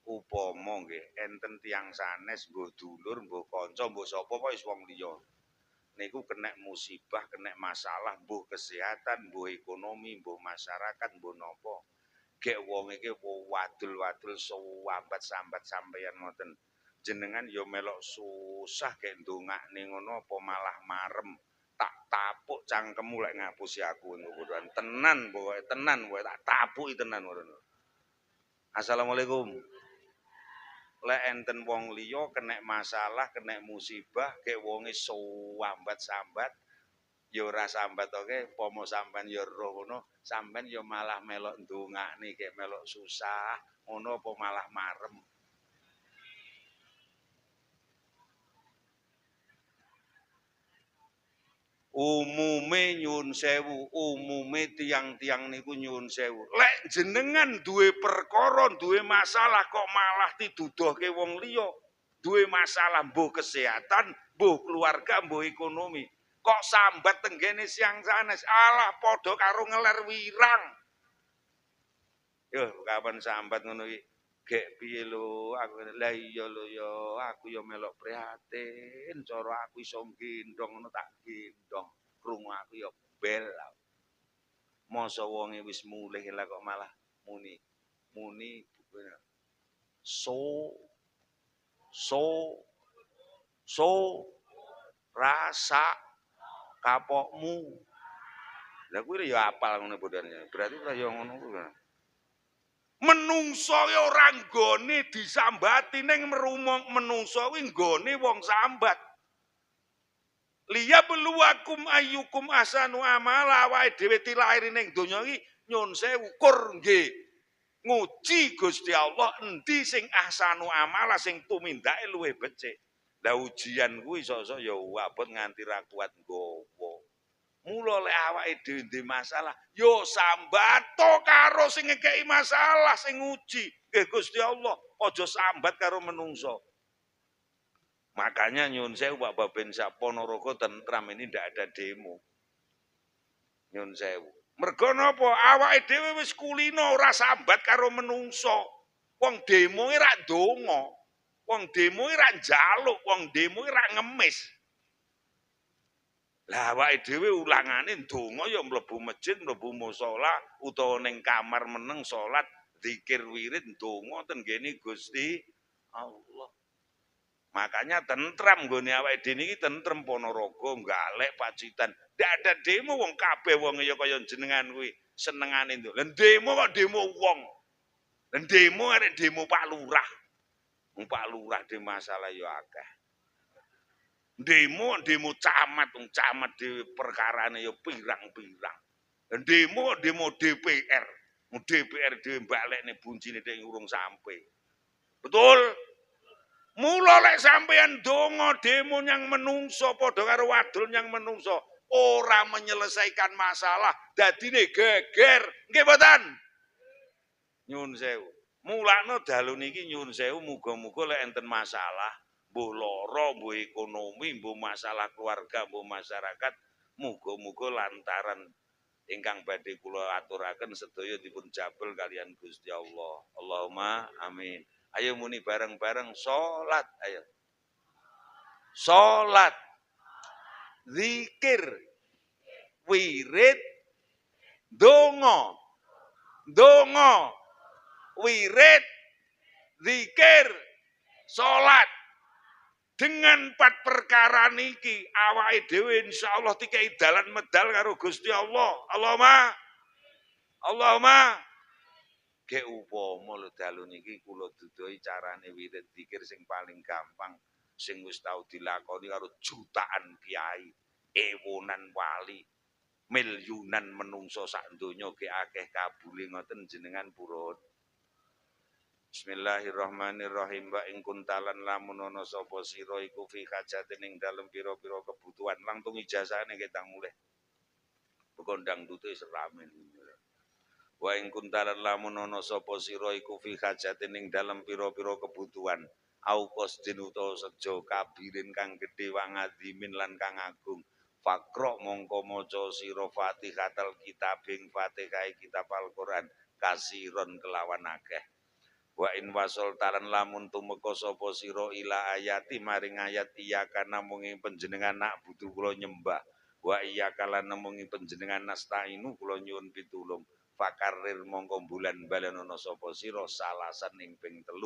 Upama nggih enten tiyang sanes mbuh dulur, mbuh kanca, mbuh sapa wae wis wong liya. Niku kena musibah, kena masalah, mbuh kesehatan, mbuh ekonomi, mbuh masyarakat, mbuh napa. Gek wong iki wadul-wadul sambat-sambat sampeyan ngoten. Jenengan ya melok susah gek ndongakne ngono apa malah marem. Tak tapuk cangkemmu lek ngapusi aku ngono. Tenan pokoke tak tapuki tenan ngono. Assalamualaikum. Lek enten wong liya kena masalah, kena musibah, gek wonge sambat-sambat, ya ora sambat oke, pomo sampean ya roh ngono, sampean ya malah melok ndongakne gek melok susah, ngono apa malah marem. Umume nyuwun sewu, umume tiang-tiang niku nyuwun sewu. Lek jenengan duwe perkara, duwe masalah kok malah diduduhke wong liya. Duwe masalah mbuh kesehatan, mbuh keluarga, mbuh ekonomi. Kok sambat tenggene siang sanes, alah padha karo ngeler wirang. Yo kapan sambat ngono iki? Gek piye lho, aku lah iya lho ya, aku ya melok prihatin, cara aku iso gendong ngono tak gendong. Krungu aku ya bel. Masa wonge wis mulih lah kok malah muni so rasa kapokmu. Lah kuwi ya apal ngono bodane. Berarti kaya ngono kuwi. Menungso ora nggone disambati ning merumong menungso kuwi nggone wong sambat. Liya beluwakum ayyukum ahsanu amala awake dhewe dilairi ning donya iki nyun sewu kur nggih. Nguji Gusti Allah endi sing ahsanu amala sing tumindake luwih becik. Lah ujian kuwi sok-sok ya abot nganti ra kuat nggawa. Mula lek awake dhewe ndek masalah, yo sambato karo sing ngekeki masalah, sing nguji. Nggih Gusti Allah, aja sambat karo menungso. Makanya nyun sewu Pak Baben Ponorogo tentram ini ndak ada demo. Nyun sewu. Mergo napa? Awake dhewe wis kulino ora sambat karo menungso. Wong demo ra ndonga. Wong demo ra njaluk, wong demo ra ngemis. Lah awake dhewe ulangane ndonga ya mlebu masjid, mlebu musala utawa ning kamar meneng salat, zikir wirid ndonga ten ngene Gusti Allah. Makanya tentram nggone awake dhewe iki tentrem Ponorogo, Galek, Pacitan. Ndak ada demo wong kabeh wong ya kaya jenengan kuwi senengane nduk. Lah demo kok demo wong. Lah demo arek demo Pak Lurah. Wong Pak Lurah dhewe masalah ya akeh. Demo camat, wong camat dhewe perkarane ya pirang-pirang. Lah demo DPR. Wong DPR dhewe balekne buncine dhek urung sampe. Betul? Mula lek sampeyan donga demo nyang menungso padha karo wadul nyang menungso ora menyelesaikan masalah dadine geger. Nggih mboten? Nyuwun sewu. Mulane dalu niki nyuwun sewu muga-muga lek enten masalah, mbuh lara, mbuh ekonomi, mbuh masalah keluarga, mbuh masyarakat, muga-muga lantaran ingkang badhe kula aturaken sedaya dipun jabel kalian Gusti Allah. Allahumma amin. Ayo muni bareng-bareng salat, ayo. Salat, zikir, wirid, donga. Donga, wirid, zikir, salat. Dengan 4 perkara niki awake dhewe insyaallah dikai dalan medal karo Gusti Allah. Allahumma ge upama lho dalu niki kula dudohi carane wirid dzikir sing paling gampang sing wis tau dilakoni karo jutaan kiai, ewonan wali, milyunan menungso sak donya ge akeh kabule ngoten jenengan purun. Bismillahirrahmanirrahim. Wa ing kuntalan lamun ana sapa sira iku fi hajatin ing dalem pira-pira kebutuhan. Langtung ijazahane kita mulih. Bekondang dute seramen. Wa ing kuntalan lamun ana sapa sira iku fi hajatin ing dalem pira-pira kebutuhan. Au qasdin utawa sejo kabirin kang gedhe wangadzimin lan kang agung. Fakro mongko maca sira Fatihatul Kitab ing Fatihah kitab Al-Qur'an kasiron kelawan akeh. Wa in wasol talan lamun tumeka sapa sira ila ayati maring ayat iya kana mungi panjenengan nak butuh kula nyembah wa iya kala nemungi panjenengan nastainu kula nyuwun pitulung fakarir mongko bulan balen ana sapa sira salasan ing ping 3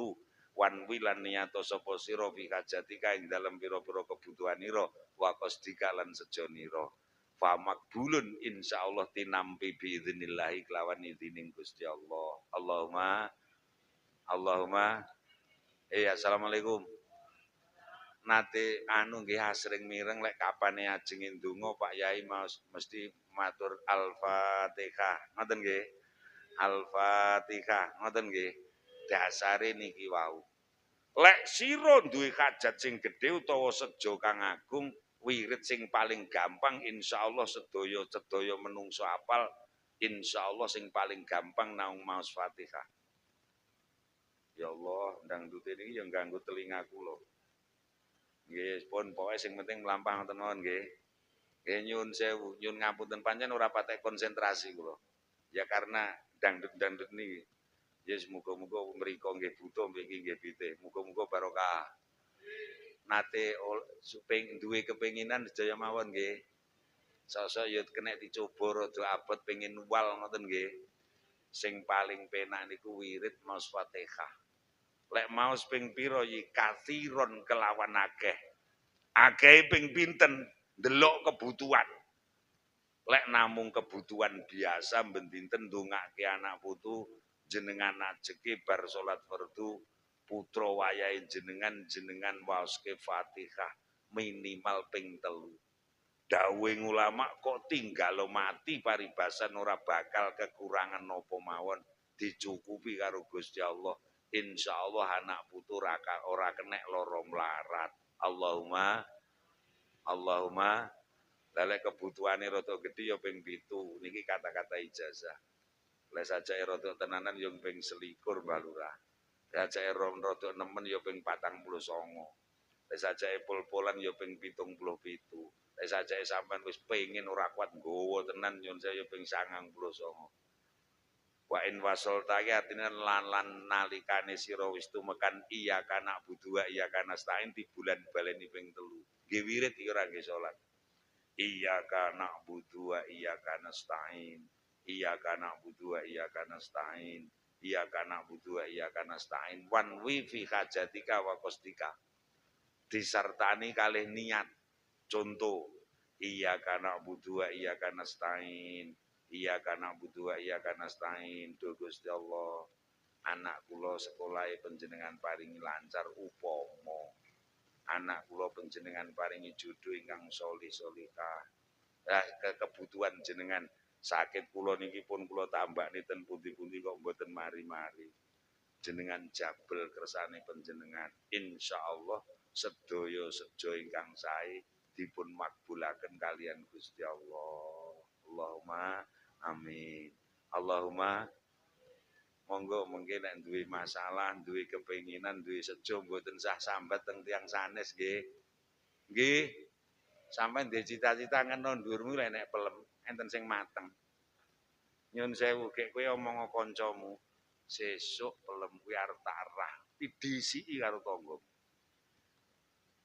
wan wilan niyato sapa sira fi hajatika ing dalem pira-pira kebutuhanira wa qasdika lan sejonira fa makbulun insyaallah tinampi bi idznillah kelawan idzining Gusti Allah. Allahumma assalamualaikum. Nate nggih asring mireng lek kapane ajeng ndonga Pak Yai mesti matur Al-Fatihah. Ngoten nggih. Al-Fatihah. Ngoten nggih. Dasare niki wau. Lek sira duwe hajat sing gedhe utawa sejo kang agung, wirid sing paling gampang insyaallah sedaya menungso apal, insyaallah sing paling gampang naung maos Fatihah. Ya Allah, dangdute niki ya ganggu telinga kula. Nggih, pun pokoke sing penting mlampah ngoten mawon nggih. Nggih nyuwun sewu, nyuwun ngapunten pancen ora patek konsentrasi kula. Ya karena dangdut-dangdut niki. Ya muga-muga mriko nggih butuh nggih nggih pitih. Muga-muga barokah. Nate duwe kepenginan sedaya mawon nggih. Sosok ya kena dicoba rada abot pengin wal ngoten nggih. Sing paling penak niku wirid maos Fatihah. Lek maos ping pira yi kathiron kelawan akeh. Akeh ping pinten ndelok kebutuhan. Lek namung kebutuhan biasa ben dinten ndongake anak putu jenengan ajeki bar salat fardu putra wayahe jenengan waoske Fatihah minimal ping 3. Dawuhe ulama kok tinggal mati paribasan ora bakal kekurangan napa mawon dicukupi karo Gusti Allah. Insyaallah anak putu ora kenek lara mlarat. Allahumma lek kebutuhane rada gedhe ya ping 7 niki kata-kata ijazah. Lek sajake rada tenanan ya ping 21 Mbah Lurah. Lek sajake rada nemen ya ping 49. Lek sajake pol-polan ya ping 77. Lek sajake sampean wis pengin ora kuat nggawa tenan nyun saya ping 99. Wa in wasol taki artinya lan nalikane sira wis tumekan iya kana budua iya kana stain di bulan baleni ping 3. Nggih wirid iki ora nggih salat. Iya kana budua iya kana stain. Iya kana budua iya kana stain. Iya kana budua iya kana stain. Wan wi fi hajatika wa qasdika. Disertani kalih niat. Contoh iya kana budua iya kana stain. Iya kana butuh iya kana stain do Gusti Allah anak kula sekolahe panjenengan paringi lancar upama anak kula panjenengan paringi jodoh ingkang solih-solihah kebutuhan jenengan sakit kula niki pun kula tambakne ten pundi-pundi kok mboten mari-mari jenengan jabel kersane panjenengan insyaallah sedaya sejo ingkang sae dipun makbulaken kalian Gusti Allah. Allahumma amin. Allahumma monggo mungkin nek duwe masalah, duwe kepinginan, duwe sejo mboten sah sambat teng tiyang sanes nggih. Nggih. Sampeyan duwe cita-cita ngeno ndurmu lek nek pelem enten sing mateng. Nyun sewu gek kowe omong kancamu, sesuk pelem kuwi arep tak arah, didhisiki karo tangga.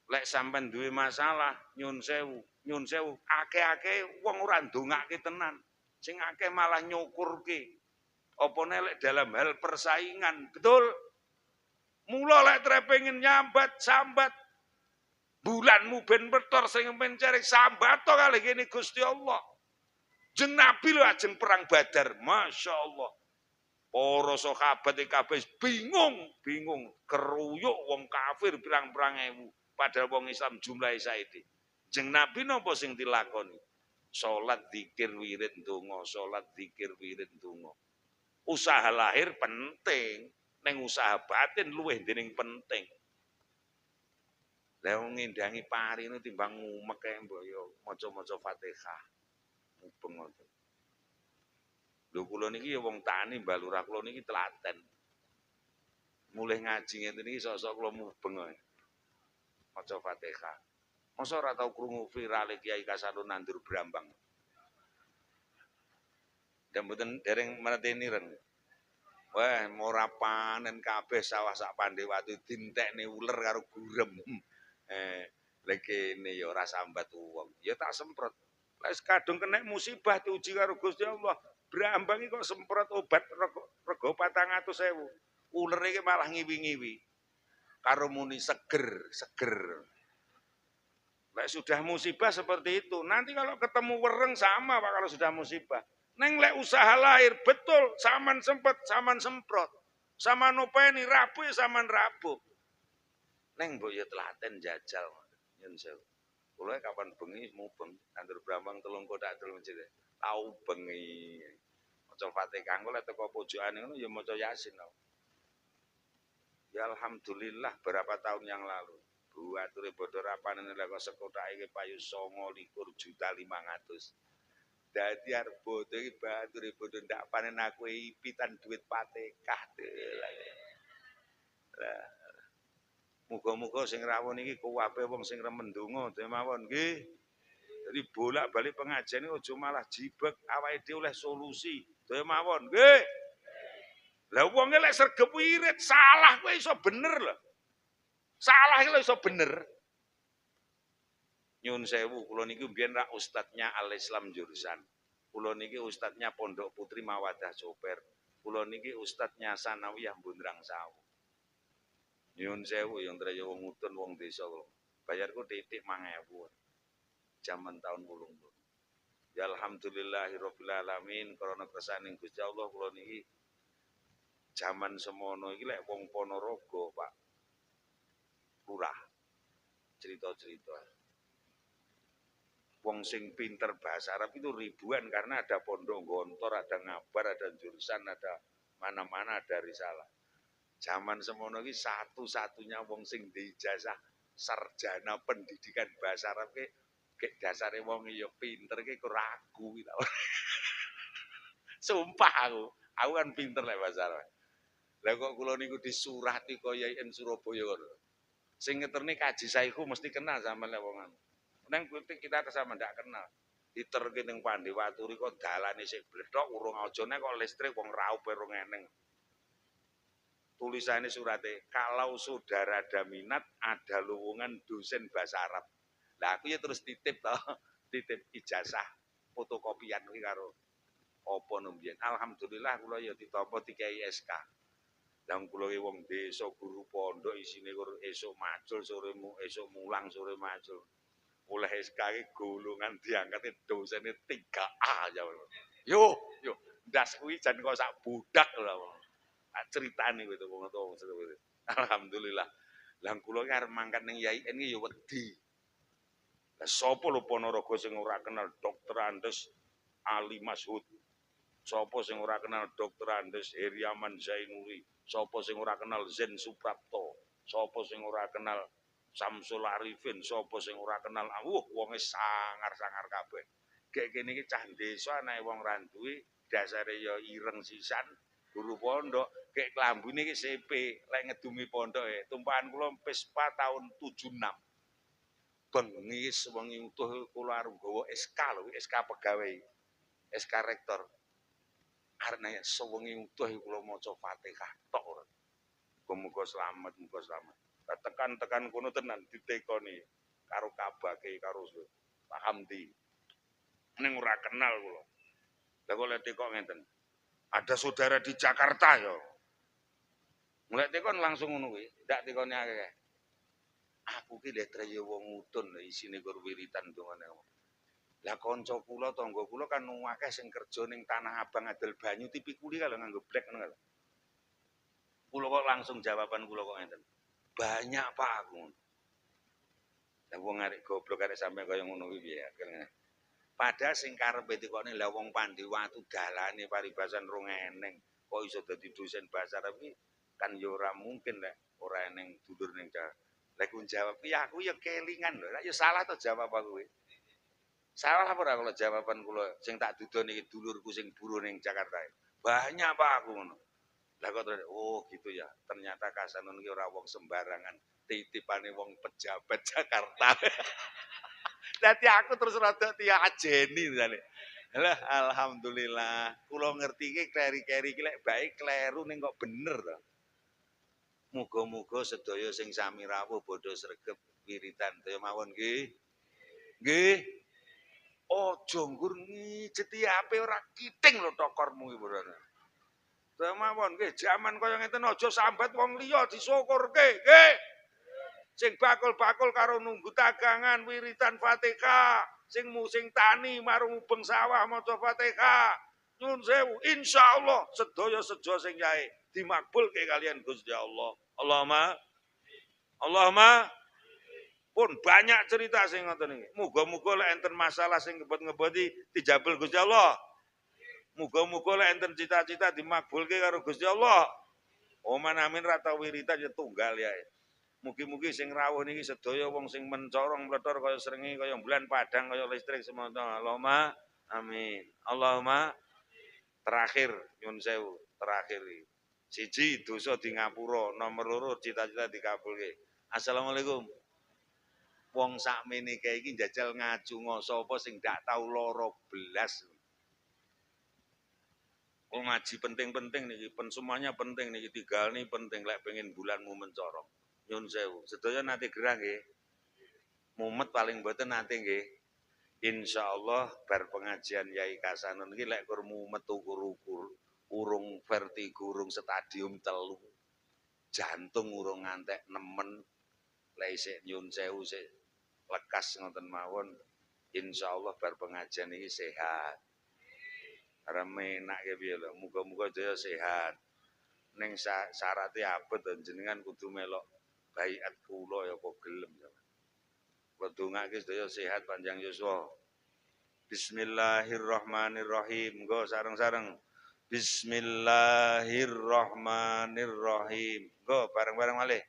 Lek sampeyan duwe masalah, nyun sewu, akeh-akeh wong ora ndongake tenan. Sing akeh malah nyukurke. Apa lek dalam hal persaingan, betul? Mula lek trepengin nyambat sambat bulanmu ben betor sing mencari sambat to kali gini Gusti Allah. Jeng Nabi lho ajeng perang Badar, Masya Allah. Para sahabat kabeh bingung keruyuk wong kafir pirang-pirang ewu padahal wong Islam jumlahe saiki. Jeng Nabi napa sing dilakoni? Salat zikir wirid donga, salat zikir wirid donga. Usaha lahir penting, ning usaha batin luwih dening penting. Lah wong ngendangi parine timbang ngumek ae mbok yo maca-maca Fatihah. Mubeng ngoten. Lho kula niki ya wong tani Mbah Lurah kula niki telaten. Mulih ngaji ngeten iki sok-sok kula mubeng ae. Maca Fatihah. Masa ora tau krungu virale Kiai Kasanun nandur brambang. Dan mboten dereng merteni ren. Wah, ora panen kabeh sawah sak Pandewatu dintekne uler karo gurem. Lek kene ya ora sambat wong. Ya tak semprot. Lah kadung kena musibah diuji karo Gusti Allah. Brambang iki kok semprot obat rego 400.000. Uler iki malah ngiwi-ngiwi. Karo muni seger. Lek sudah musibah seperti itu. Nanti kalau ketemu wereng sama Pak kalau sudah musibah. Neng lek usaha lahir betul saman semprot. Sama nopeni rabu ya saman rabu. Neng mbok ya telaten jajal. Yen sewu. Kula kapan bengi mubeng nandur brambang telung kotak telung masjid. Tau bengi. Maca Fatihah kula teko pojokane ngono ya maca Yasin. Ya alhamdulillah berapa tahun yang lalu. Buature bodho rapane lek kok sekotak iki payu 29.500.000. Dadi arep bodho iki bature bodho ndak panen aku ipitan duit Fatihah. Lah muga-muga sing rawuh niki kuwabe wong sing remen donga mawon nggih. Jadi bolak-balik pengajian ini aja malah jibek awake dhewe oleh solusi. Daya mawon nggih. Lah wong lek sregep wirid salah kowe iso bener lho. Salah iki lho iso bener. Nyun sewu kula niki mbiyen rak ustadznya Al Islam jurusan. Kula niki ustadznya Pondok Putri Mawadah Coper. Kula niki ustadznya Sanawiyah Bundrang Sawu. Nyun sewu yang traya wong mutun wong desa kula. Bayarku titik 5.000. Zaman tahun 80. Ya alhamdulillahirabbil alamin karena kersaning Gusti Allah kula niki zaman semono iki lek wong Ponorogo, Pak. Lurah. Cerita-cerita. Wong sing pinter bahasa Arab itu ribuan karena ada Pondok Gontor, ada Ngabar, ada jurusan, ada mana-mana ada risalah. Zaman semono iki satu-satunya wong sing diijazah sarjana pendidikan bahasa Arab ke dasare wong ya pinter ki ragu gitu. Sumpah aku kan pinter lek bahasa Arab. Lah kok kula niku disurati kaya yen Surabaya ngono. Sing ngeterne kaji saiku mesti kenal sama lek wong anu. Nang kita sama ndak kenal. Diterke ning Pandewatu kok dalane sik bledhok urung ajane kok listrik wong raup urung eneng. Tulisannya surate, kalau saudara ada minat ada lowongan dosen bahasa Arab. Lah aku ya terus titip titip ijazah fotokopian kuwi karo apa nombiyen. Alhamdulillah kula ya ditampa dikai SK. Lah kula ki wong desa guru pondok isine esuk macul sore esuk mulang sore macul. Oleh SK ki golongan diangkat dosene 3A ya. Yo, ndas kuwi jan kok sak budak lho. Ceritane kowe to wong alhamdulillah. Lah kula ki arep mangkat ning YIN ki ya wedi. Lah sapa lho Ponorogo sing ora kenal Dokter Andes Ali Mashud? Sapa sing ora kenal Dokter Andes Heriaman Zainuri? Sapa sing ora kenal Zen Suprapto? Sapa sing ora kenal Samsul Arifin? Sapa sing ora kenal wonge sangar-sangar kabeh. Gek kene iki cah desa anake wong ra duwe dasare ya ireng sisan guru pondok gek klambune iki CP lek ngedumi pondoke tumpakan kula Vespa tahun 76. Bengi sewengi utuh kula arep nggawa SK lho, SK pegawai, SK rektor. Arep nanya sewengi utuh kula maca Fatihah tok. Muga slamet, muga slamet. Tekan-tekan kono tenan ditekoni karo kabake karo Pak Hamdi. Ning ora kenal kula. Lah kok lek tekok ngenten. Ada saudara di Jakarta ya. Mulai tekon langsung ngono kuwi, ndak tekone akeh. Aku ki letre ya wong utun isine gur wiritan dongane. Lah kanca kula, tangga kula kan akeh sing kerja ning Tanah Abang adol banyu tipikuli kalau nganggo blek ngono lho. Kula kok langsung jawaban kula kok ngenten. Banyak Pak aku. Lah wong arek goblok arek sampe kaya ngono kuwi piye akhirnya. Padahal sing karepe dikone lah wong Pandi Watu dalane paribasan rong eneng. Kok iso dadi dosen bahasa Arab iki kan ya ora mungkin lek ora eneng dulur ning Jawa. Lek ku jawab ya aku ya kelingan lho. Lah ya salah to jawab aku kuwi. Salah apa ora kalau jawaban kula sing tak dudoni iki dulurku sing buruh ning Jakarta. Banyak Pak aku ngono. Lah kok terus oh gitu ya. Ternyata Kasanun iki ora wong sembarangan. Titipane wong pejabat Jakarta. Dadi aku terus rada diajeni jane. Lah alhamdulillah, kula ngerti iki kleri-keri iki lek bae kleru ning kok bener to. Muga-muga sedaya sing sami rawuh bodho sregep wiridan daya mawon nggih. Nggih. Aja nggur ngijeti ape ora kiting lho tokormu iki bro. Daya mawon nggih, jaman kaya ngeten aja sambat wong liya disyukurke, nggih. Sing bakul-bakul karo nunggu dagangan wiritan Fatihah, sing musing tani marung ubeng sawah maca Fatihah. Nyun sewu, insyaallah sedaya sejo sing yae dimakbulke kalian Gusti Allah. Allahumma pun banyak cerita sing ngoten iki. Muga-muga lek enten masalah sing ngebot-ngeboti dijabel Gusti Allah. Muga-muga lek enten cita-cita dimakbulke karo Gusti Allah. Oman amin ra tau wiritan ya tunggal ya. Mugi-mugi sing rawuh niki sedaya wong sing mencorong mlethor kaya srengenge kaya bulan padang kaya listrik semono. Allahumma amin. Allahumma terakhir nyun sewu, terakhir iki. Siji dosa di ngapura, nomor loro cita-cita dikabulke. Assalamualaikum. Wong sakmene kae iki njajal ngacunga sapa sing ndak tau lara belas. Oh ngaji penting-penting niki, semuanya penting niki, tigalni penting lek pengen bulanmu mencorong. Nyun sewu, sedaya nate gerah nggih. Mumet paling mboten nate nggih. Insyaallah bar pengajian Yai Kasanun iki lek kur mumet ukur-ukur, urung vertigo, urung stadium 3. Jantung urung ngantek nemen. Lek isih nyun sewu sik lekas ngoten mawon. Insyaallah bar pengajian iki sehat. Rame enak ya piye lho, muga-muga daya sehat. Ning syarate abot jenengan kudu melok baiat kula ya apa gelem ya. Kula dongake sedaya sehat panjang yuswa. Bismillahirrahmanirrahim. Nggo sareng-sareng. Bismillahirrahmanirrahim. Nggo bareng-bareng malih.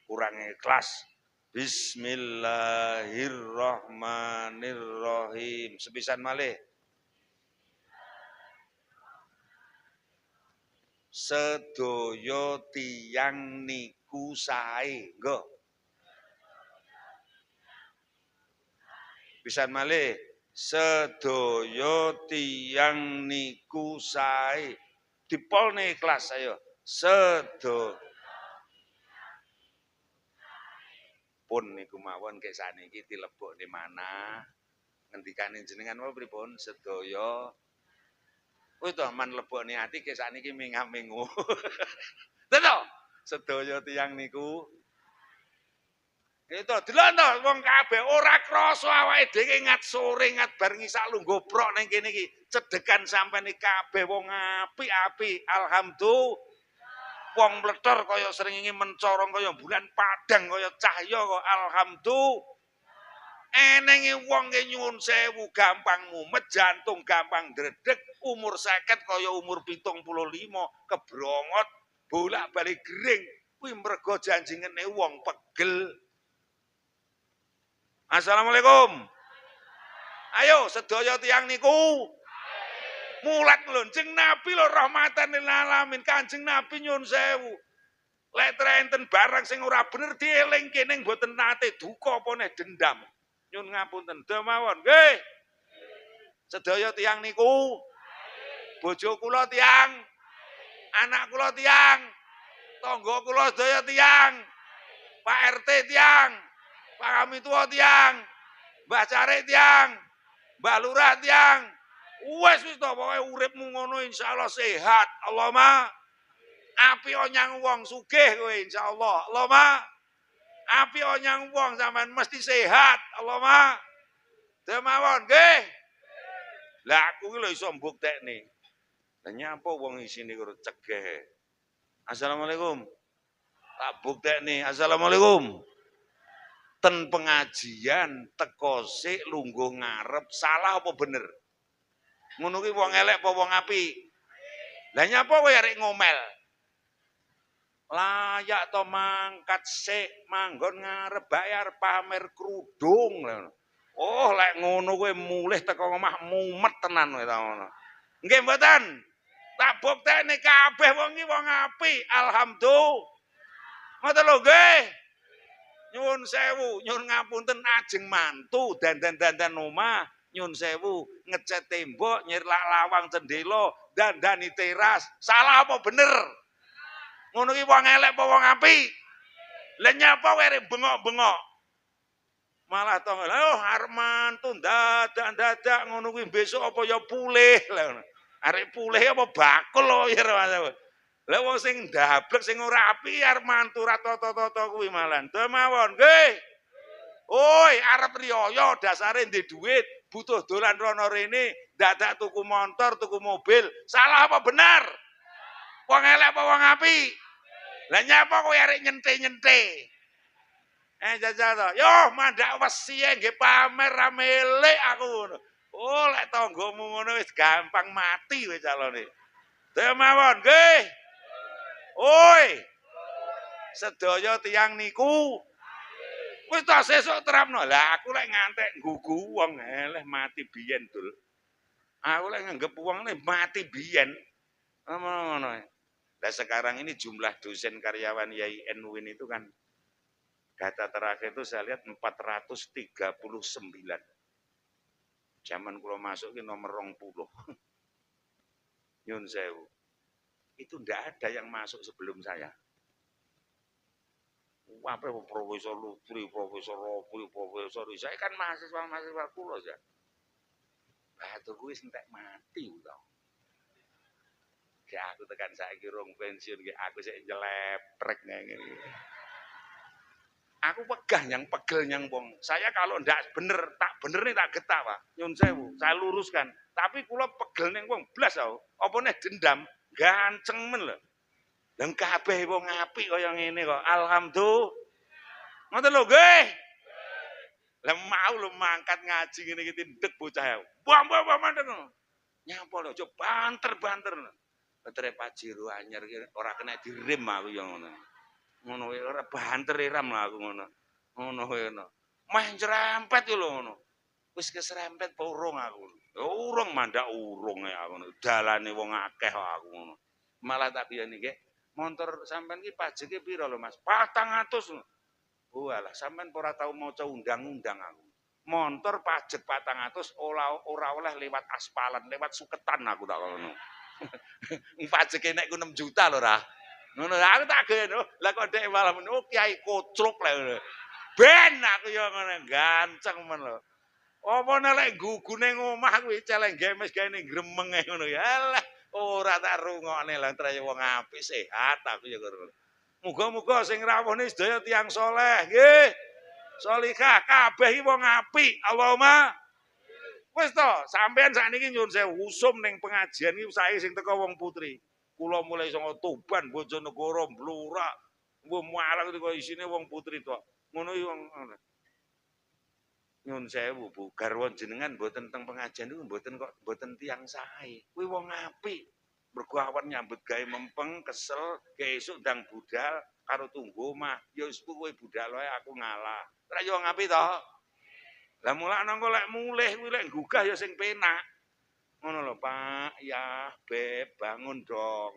Kurang ikhlas. Bismillahirrahmanirrahim. Sepisan malih. Sedaya tiyang niku sae, nggo. Pisan malih. Sedaya tiyang niku sae. Dipolne ikhlas ayo. Sedaya pun niku mawon kek saniki dilebokne mana ngendikane jenengan wae pripun sedaya kuwi to man lebokne ati kek saniki mingah-mingu tenan sedaya tiyang niku itu delok wong kabeh ora krasa awake dhewe ngat sore ngat bar ngisak lungguh prok ning kene iki cedekan sampeyan kabeh wong apik-apik alhamdulillah. Wong mlethor kaya srengenge mencorong kaya bulan padang kaya cahya kok alhamdulillah. Enenge wong ke nyuwun sewu gampang mumet, jantung gampang dredeg, umur 50 kaya umur 75, kebrongot, bolak-balik gering. Kuwi mergo janjingene wong pegel. Assalamualaikum. Ayo sedaya tiyang niku mulat nglonceng Nabi lho rahmatan lil alamin. Kanjeng Nabi nyuwun sewu. Lek enten barang sing ora bener dielingke ning mboten nate duka apa neh dendam. Nyun ngapunten mawon nggih. Sedaya tiyang niku bojo kula tiyang, anak kula tiyang, tangga kula sedaya tiyang, Pak RT tiyang, Pak Kami tua tiyang, Mbah Carik tiyang, Mbah Lurah tiyang, Wis to pokoke uripmu ngono insyaallah sehat. Allahumma api nyang wong sugih kowe insyaallah. Allahumma api nyang wong sampean mesti sehat. Allahumma demawon nggih. Lah aku ki lho iso mbuktekne. Lah nyapa wong isine karo cegeh. Assalamualaikum. Tak buktekne. Assalamualaikum. Ten pengajian teko sik lungguh ngarep salah apa bener? Ngono ki wong elek apa wong apik? Lah nyapa kowe arek ngomel? Layak to mangkat sik manggon ngarep bayar pamer kerudung. Oh lek ngono kowe mulih teko omah mumet tenan kowe ta ngono. Nggih mboten? Tak buktekne kabeh wong iki wong apik. Alhamdulillah. Ngoten lho nggih. Nyuwun sewu, nyuwun ngapunten ajeng mantu dandan-dandan omah, nyuwun sewu, ngecat tembok, nyirlak lawang cendela, dandani teras. Salah apa bener? Ngono ki wong elek apa wong apik? Lah nyapa kowe arek bengok-bengok? Malah to, "Oh, arep mantu dadak-dadak ngono kuwi besok apa ya pulih." Lah ngono. Arek pulih apa bakul lho ya. Lah wong sing ndablek sing ora apik arep mantu ra tata-tata kuwi malah. Demawon nggih. Oi, arep riyaya dasare ndek dhuwit, butuh dolan rono rene, dadak tuku motor, tuku mobil. Salah apa benar? Wong elek apa wong apik? Lah nyapa kowe arek nyente-nyente? Jajal to. Yo, mandak wesi nggih pamer ra milik aku ngono. Oh, lek tanggamu ngono wis gampang mati kowe calone. Demawon nggih. Oi. Sedaya tiyang niku wis ta sesuk terapno. Lah aku lek ngantek nggugu wong eleh mati biyen, Dul. Aku lek nganggep wong mati biyen. Ngono. Lah sekarang ini jumlah dosen karyawan YIN itu kan data terakhir itu saya lihat 439. Zaman kula masuk ki nomor 20. Nyun sewu. Itu ndak ada yang masuk sebelum saya. Apa Profesor Lutfi, Profesor Ropi, Profesor saya kan mahasiswa kula ya. Batu kuwi entek mati to. Ki aku tekan saiki rong pensiun ki aku sik njeleprek ngene. Aku pegah yang pegel yang wong. Saya kalau ndak bener nih tak getah, Pak. Nyun sewu, saya luruskan. Tapi kula pegel ning wong blas tau. Apa nek dendam ganceng men lho. Lah kabeh wong apik kaya ngene kok. Alhamdulillah. Ngoten lho nggih. Lah mau lho mangkat ngaji ngene iki ndek bocah. Mbah manten. Nyapa lho, coba banter-banter. Batere Pajero anyar iki ora kena direm aku ya ngono. Ngono wae ora banter ram lah aku ngono. Ngono wae ngono. Meh nyerempet lho ngono. Wis keserempet apa urung aku. Urung mandak urung ya ngono. Dalane wong akeh kok aku ngono. Malah tak biyani nggih, montor sampean ki pajeke pira lho Mas? 400. Oh alah sampean ora tau maca undang-undang aku. Montor pajak 400 ora oleh lewat aspalan, lewat suketan aku tak ngono. Pajeke nek ku 6 juta lho ra. Ngono aku tak geno. Lah kok dhek malah ngono kiai kocruk lah ngono. Ben aku ya ngono ganceng men lho. Apa nek gugune ngomah kuwi celeng gemes gaene gremeng ngono ya. Alah ora tak rungokne lah traya wong apik sehat aku ya ngono. Muga-muga sing rawuhne sedaya tiyang saleh nggih. Salihah kabeh iki wong apik. Allahumma wis to, sampean sakniki nyuwun sewu usum ning pengajian iki sae sing teko wong putri. Kula mulai saka Tuban, Bojonegoro, Blora, mbok Malang kok isine wong putri tok. Ngono iki wong nyuwun sewu Bu, garwa jenengan mboten teng pengajian niku mboten tiyang sae. Kuwi wong apik. Mergo awan nyambut gawe mempeng, kesel, esuk ndang budal karo tunggu omah. Ya wis kowe budal wae aku ngalah. Ora yo wong apik to. Lah mulakno kok lek mulih kuwi lek gugah ya sing penak. Ngono lho Pak, ya Beb, bangun dong.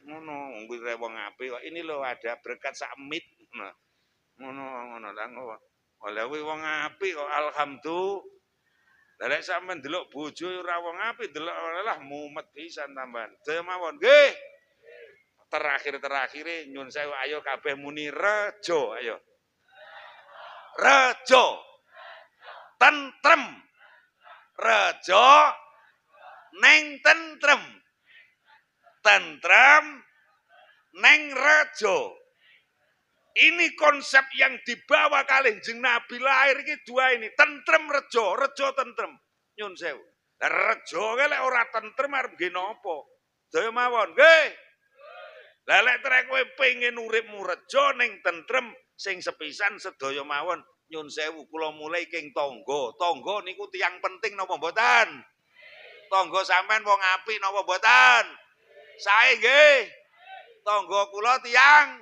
Ngono, kuwi wong apik kok. Ini lho ada berkat sakmit. Ngono lah ngono. Lah kuwi wong apik kok alhamdulillah. Lah lek sampean delok bojo ora wong apik, delok lah mumet pisan tambahan. Demawon nggih. Terakhir nyun sewu ayo kabeh muni rejo, ayo. Rejo. Tentrem. Rejo. neng tentrem. Tentrem neng rejo. Ini konsep yang dibawa Kanjeng Nabi lahir iki dua ini, tentrem rejo, rejo tentrem. Nyun sewu. Rejo ki lek ora tentrem arep nggih napa? Daya mawon, nggih. Lah lek trek kowe pengin uripmu rejo ning tentrem sing sepisan sedaya mawon, nyun sewu kula mulai king tangga. Tangga niku tiyang penting napa mboten? Tangga sampean wong apik napa mboten? Sae nggih. Tangga kula tiyang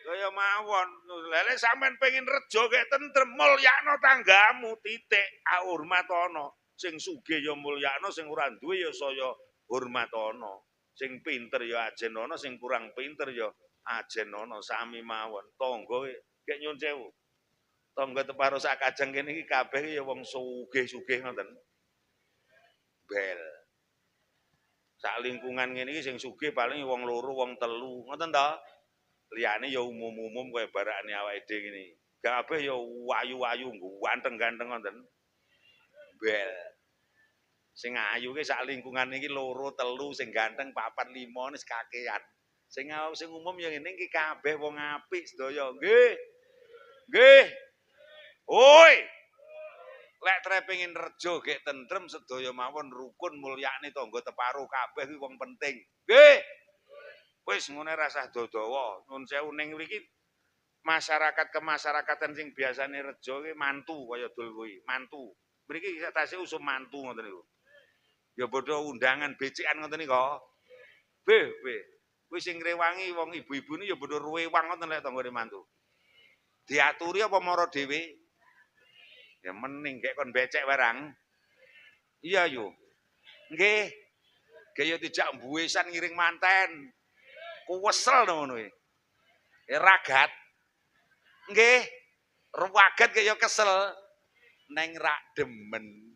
kaya mawon. Lha sampean pengen rejo kek tentrem, mulyakno tanggamu titik, hormatono. Sing sugih ya mulyakno, sing ora duwe ya saya hormatono. Sing pinter ya ajenono, sing kurang pinter ya ajenono, sami mawon. Tangga kek nyun sewu. Tangga teparo sak kajeng kene iki kabeh ya wong sugih-sugih ngoten. Bel. Sak lingkungan ngene iki sing sugih paling wong loro, wong telu, ngoten ta? Liyane ya umum-umum kaya barakane awake dhewe ngene. Kabeh ya wayu-wayu, ganteng-ganteng ngoten. Bel. Sing ayu ki sak lingkungan iki loro, telu, sing ganteng 4, 5 wis kakean. Sing umum ya ngene iki kabeh wong apik sedaya. Nggih. Nggih. Hoi. Lek tre pengin rejo gek tentrem sedaya mawon rukun mulyakne tangga teparo kabeh kuwi wong penting. Nggih. Wis ngene rasah dodawa. Nun sewu ning mriki masyarakat kemasyarakatan sing biasane rejo ki mantu kaya dul kuwi, mantu. Mriki tasih usum mantu ngoten niku. Ya padha undangan becikan ngoten niku. Beh. Kuwi sing ngrewangi wong ibu-ibu ni ya padha ruwewang ngoten lek tanggane mantu. Diaturi apa mara dhewe? Ya mending gek kon becek barang. Iya yo. Nggih. Gaya dijak mbuwesan ngiring manten. Kuwesel ngono kuwi. Ragat. Nggih. Ruwagat kaya kesel. Neng rak demen.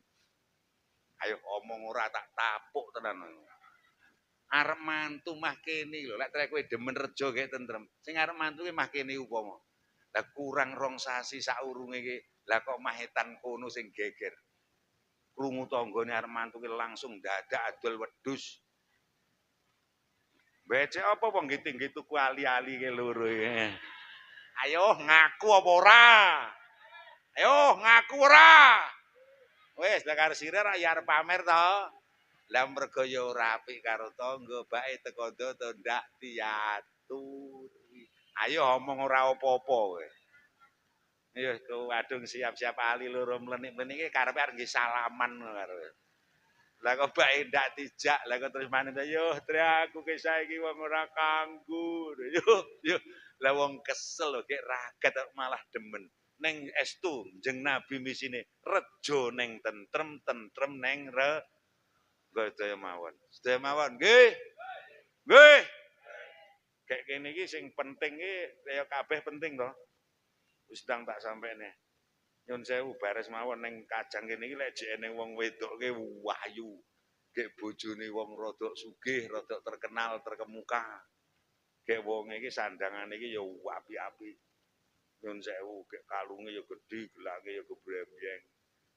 Ayo omong ora tak tapuk tenan. Arep mantu mah kene lho. Lek trek kowe demen rejo gek tentrem. Sing arep mantu ki mah kene upama. Lah kurang rong sasi saurunge ki. Lah kok mahetan kono sing geger. Krungu tanggane arep mantu ki langsung dadak adol wedhus. Becek apa wong nggih tuku ali-ali ke loro iki. Ayo ngaku apa ora? Ayo ngaku ora? Wis lah karo sire ra ya arep pamer to. Lah mergo ya ora apik karo tangga, bae teko ndo to ndak diatur. Ayo omong ora apa-apa kowe. Ya wadung siap-siap ali loro mlenik-mlenike karepe arep nggih salaman karo. Lah kok bae ndak dijak, lah kok terus manut yo tre aku ki saiki wong ora kanggo. Yo lah wong kesel lho gek ragat malah demen. Neng estu jeneng Nabi misine rejo neng tentrem, tentrem neng sedaya mawon. Sedaya mawon nggih. Nggih. Kayak kene iki sing penting iki kaya kabeh penting to. Wis ndang tak sampene. Nyun sewu bares mawon ning kajang kene iki lek jek eneng wong wedoke wayu. Gek bojone wong rada sugih, rada terkenal, terkemuka. Gek wong iki sandangane iki ya apik-apik. Nyun sewu gek kalunge ya gedhi, gelange ya gebrembyeng.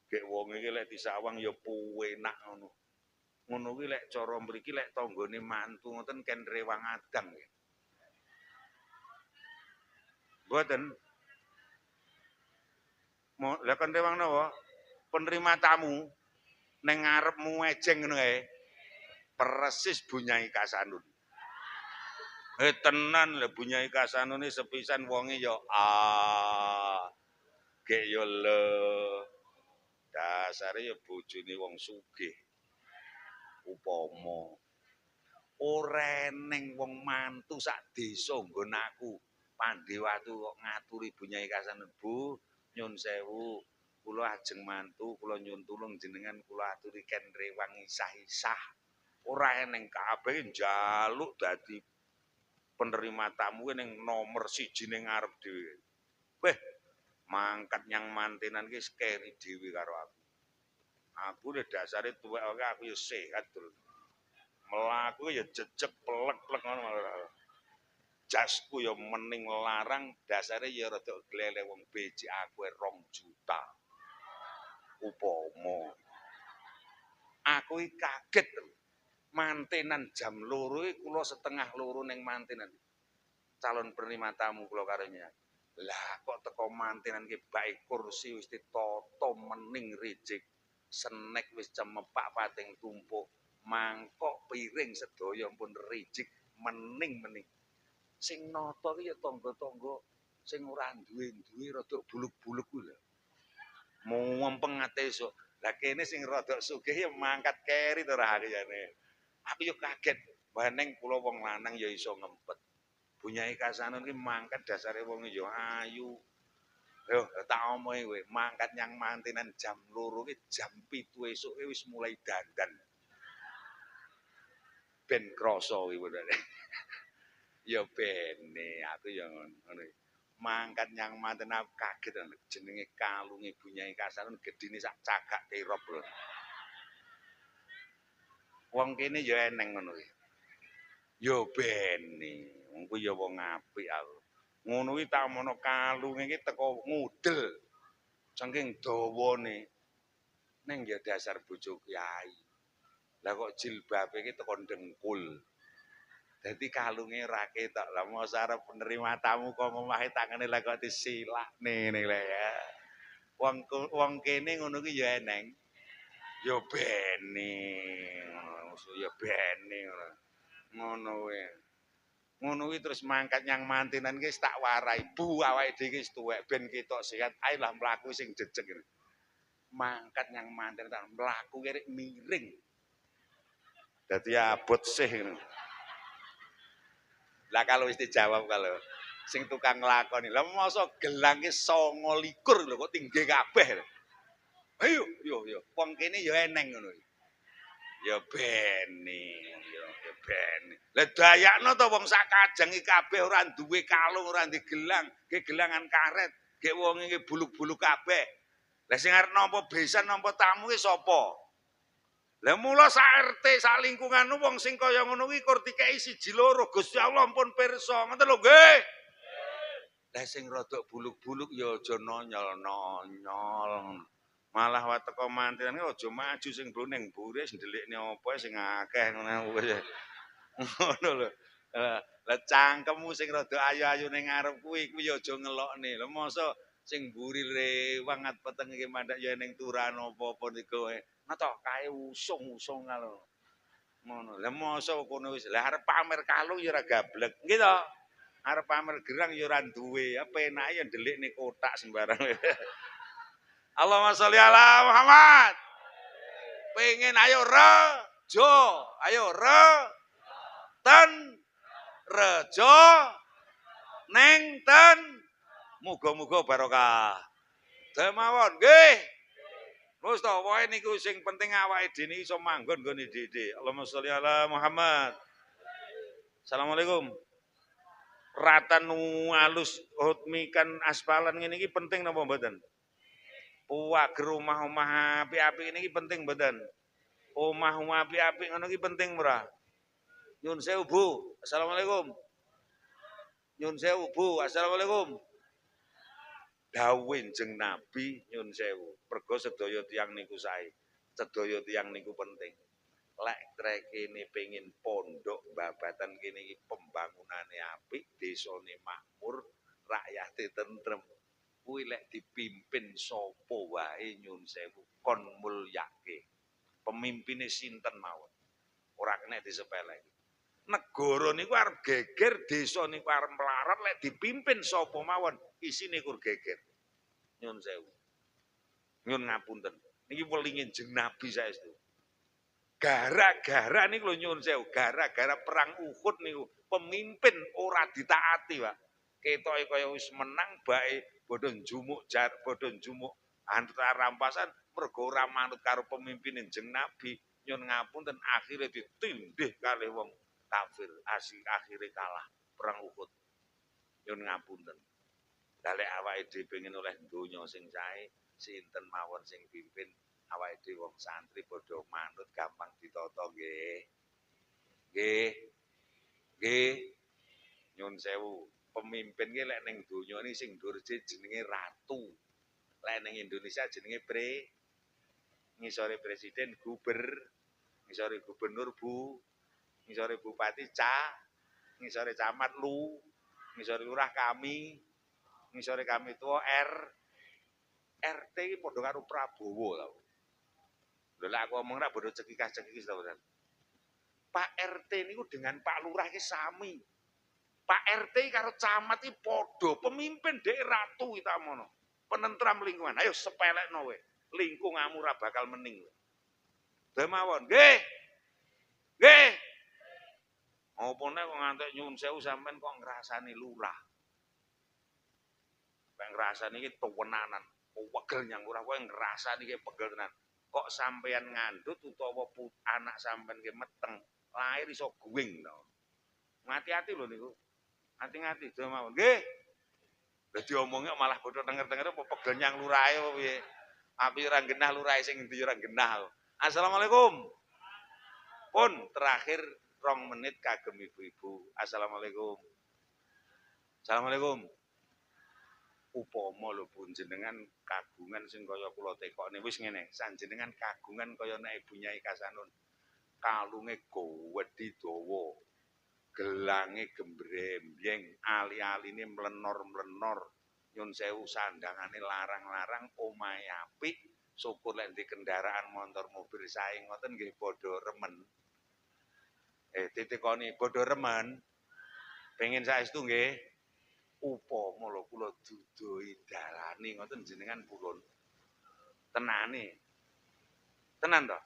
Gek wong iki lek disawang ya puwenak ngono. Ngono kuwi lek cara mriki lek tanggane mantu ngoten ken rewang adang. Mboten. Lah kan rewang napa? Penerima tamu ning ngarepmu ejeng ngono kae. Persis Bunyai Kasanun. Tenan lho Bunyai Kasanun iki sepisan wonge ya gek ya le. Dasare ya bojone wong sugih. Upama ora eneng wong mantu sak desa nggon aku Pandewatu kok ngaturi Bunyai Kasanun, Bu, nyun sewu, kula ajeng mantu, kula nyun tulung jenengan kula aturi ken rewang isah-isah. Ora eneng kabeh njaluk dadi penerima tamu ning nomor 1 ning ngarep dhewe. Weh, mangkat nyang mantenan ki skeri dhewe karo aku. Aku nek dasare tuwek aku ya sehat terus. Melaku ya jejeg plek-plek ngono. Jasku ya mening larang, dasare ya rada gleleh wong becik aku 2 juta. Upama Aku iki kaget. Mantenan jam 2 iki kula setengah 2 ning mantenan. Calon penerima tamu kula karonya. Lah kok teko mantenan ki bae kursi wis ditata mening rejik. Senek wis cemepak pating tumpuk. Mangkok piring sedaya pun rejik mening-mening. Sing nata ki ya tangga-tangga sing ora duwe-duwe rada buluk-buluk kuwi lho. Mumpeng ate esuk. Lah kene sing rada sugih ya mangkat keri to ra kayane. Aku yo kaget. Baneng kula wong lanang ya iso ngempet. Bunyai Kasanon ki mangkat dasare wong yo ayu. Yo tak omongi kowe, mangkat nyang mantenan jam 2 ki jam 7 esuk wis mulai dandan. Ben krasa kuwi bodane. Ya bene aku ya ngono. Mangkat nyang manten aku kaget jenenge kalunge Bunyai Kasanon gedine sak cagak terop lho. Wong kene ya eneng ngono kuwi. Ya bene, wong kuwi ya wong apik aku. Ngono kuwi tak mono kalunge iki teko ngudel. Saking dawane. Ning ya dasar bojo kiai. Lah kok jilbabe iki teko dengkul. Dadi kalunge ra ketok. Lah mosok arep penerima tamu kok omahe tangane lah kok disilakne ngene lho ya. Wong kene ngono ki ya eneng. Ya bene. Ya bene ngono. Ngono kuwi. Ngono kuwi terus mangkat nyang mantenan ki tak warai. Bu awake dhewe wis tuwek ben ketok sehat. Ayo lah mlaku sing jejeg. Mangkat nyang mantenan tak mlaku kiri miring. Dadi abot sih ngono. Lah kalau wis dijawab kalau sing tukang nglakoni. Lah mosok gelang ki 29 lho kok tinggi kabeh. Ayo yo wong kene ya eneng ngono. Ya bene, ya bene. Lah dayakno to wong sak kajeng iki kabeh ora duwe kalung, ora duwe gelang, ge gelangan karet, ge wong iki buluk-buluk kabeh. Lah sing arep nampa besan nampa tamu ki sapa? Lah mula sak RT sak lingkungan wong sing kaya ngono kuwi kur dikeki 1 2 Gusti Allah ampun pirsa. Ngoten lho nggih. Lah sing rada buluk-buluk ya aja nonyol-nonyol. Malah wae teko mantenan aja maju sing bloneng buris ndelikne apa sing akeh ngono kuwi. Ngono lho. Lah cangkemmu sing rada ayu-ayu ning ngarep kuwi ya aja ngelokne. Lah mosok sing mburi rewangat peteng iki mandhak ya ning turan apa-apa niku. Nata kae usung-usung ngono. Ngono. Lah mosok kono wis lah arep pamer kalung ya ora gablek. Nggih to? Arep pamer gerang ya ora duwe. Apa enake ya ndelikne kotak sembarang. Allahumma sholli ala Muhammad. Pengen ayo rejo, ayo ten rejo neng ten muga-muga barokah. Demawon nggih. Wis to wae niku sing penting awake dhewe iso manggon nggone dhewe. Allahumma sholli ala Muhammad. Assalamualaikum. Ratan alus hutmikan aspalan ngene iki penting napa mboten? Pager omah-omah apik-apik niki penting mboten? Omah-omah apik-apik ngono iki penting ora? Nyun sewu Bu. Assalamualaikum. Nyun sewu Bu. Assalamualaikum. Dawuh Kanjeng Nabi nyun sewu. Mergo sedaya tiyang niku sae. Sedaya tiyang niku penting. Lek kene pengin pondok babatan kene iki pembangunane apik, desane makmur, rakyate tentrem. Kuwi lek dipimpin sapa wae nyun sewu kon mulyake. Pemimpine sinten mawon. Ora kena disepeleki. Negara niku arep geger, desa niku arep melarat lek dipimpin sapa mawon, isine kur geger. Nyun sewu. Nyun ngapunten. Niki welinge Kanjeng Nabi saestu. Gara-gara niku lho nyun sewu, gara-gara perang Uhud niku pemimpin ora ditaati, Pak. Ketoke kaya wis menang bae bodho njumuk antar rampasan mergo ora manut karo pemimpin Kanjeng Nabi. Nyun ngapunten akhire ditindih kalih wong kafir, akhire kalah perang Uhud. Nyun ngapunten. Lah lek awake dhewe pengen oleh donya sing sae, sinten mawon sing pimpin awake dhewe wong santri padha manut gampang ditata nggih. Nggih. Nggih. Nyun sewu. Pemimpin ki lek ning donya ni sing dhuwur jenenge ratu. Lek ning Indonesia jenenge ngisore presiden ngisore gubernur Bu, ngisore bupati ngisore camat Lu, ngisore lurah kami, ngisore kami tua RT iki padha karo Prabowo tau. Lha lek aku omong ra bodo cekikah-cekikis tau. Pak RT niku dengan Pak Lurah iki sami. Pak RT karo camat iki padha pemimpin dhek ratu kita mono. Penentram lingkungan. Ayo sepelekno kowe. Lingkunganmu ra bakal mening. Demawon, nggih. Nggih. Opone kok ngantek nyuwun sewu sampean kok ngrasani lurah. Kok ngrasani iki tuwenanan. Wegel nyang lurah kowe ngrasani iki pegel tenan. Kok sampean ngandut utawa anak sampean ki meteng, lahir iso guwing to. Hati-hati lho niku. Hati-hati do mawon. Nggih. Dadi omongnya malah bodho denger-denger apa pegel nyang lurahe apa piye. Aku ora genah lurahe sing endi ora genah. Assalamualaikum. Pun terakhir 2 menit kagem ibu-ibu. Assalamualaikum. Assalamualaikum. Upama lho pun jenengan kagungan sing kaya kula tekokne wis ngene, sanjenengan kagungan kaya nek Ibu Nyai Kasanun. Kalunge gowedhi dawa. Gelange gembrembyeng, ali-aline mlenor-mlenor. Nyun sewu sandangane larang-larang, omahe apik, syukur lek ndek kendaraan motor mobil sae ngoten nggih padha remen. Titikoni padha remen. Pengen saestu nggih. Upama lho kula dudohi dalane ngoten jenengan purun. Tenane. Tenan to?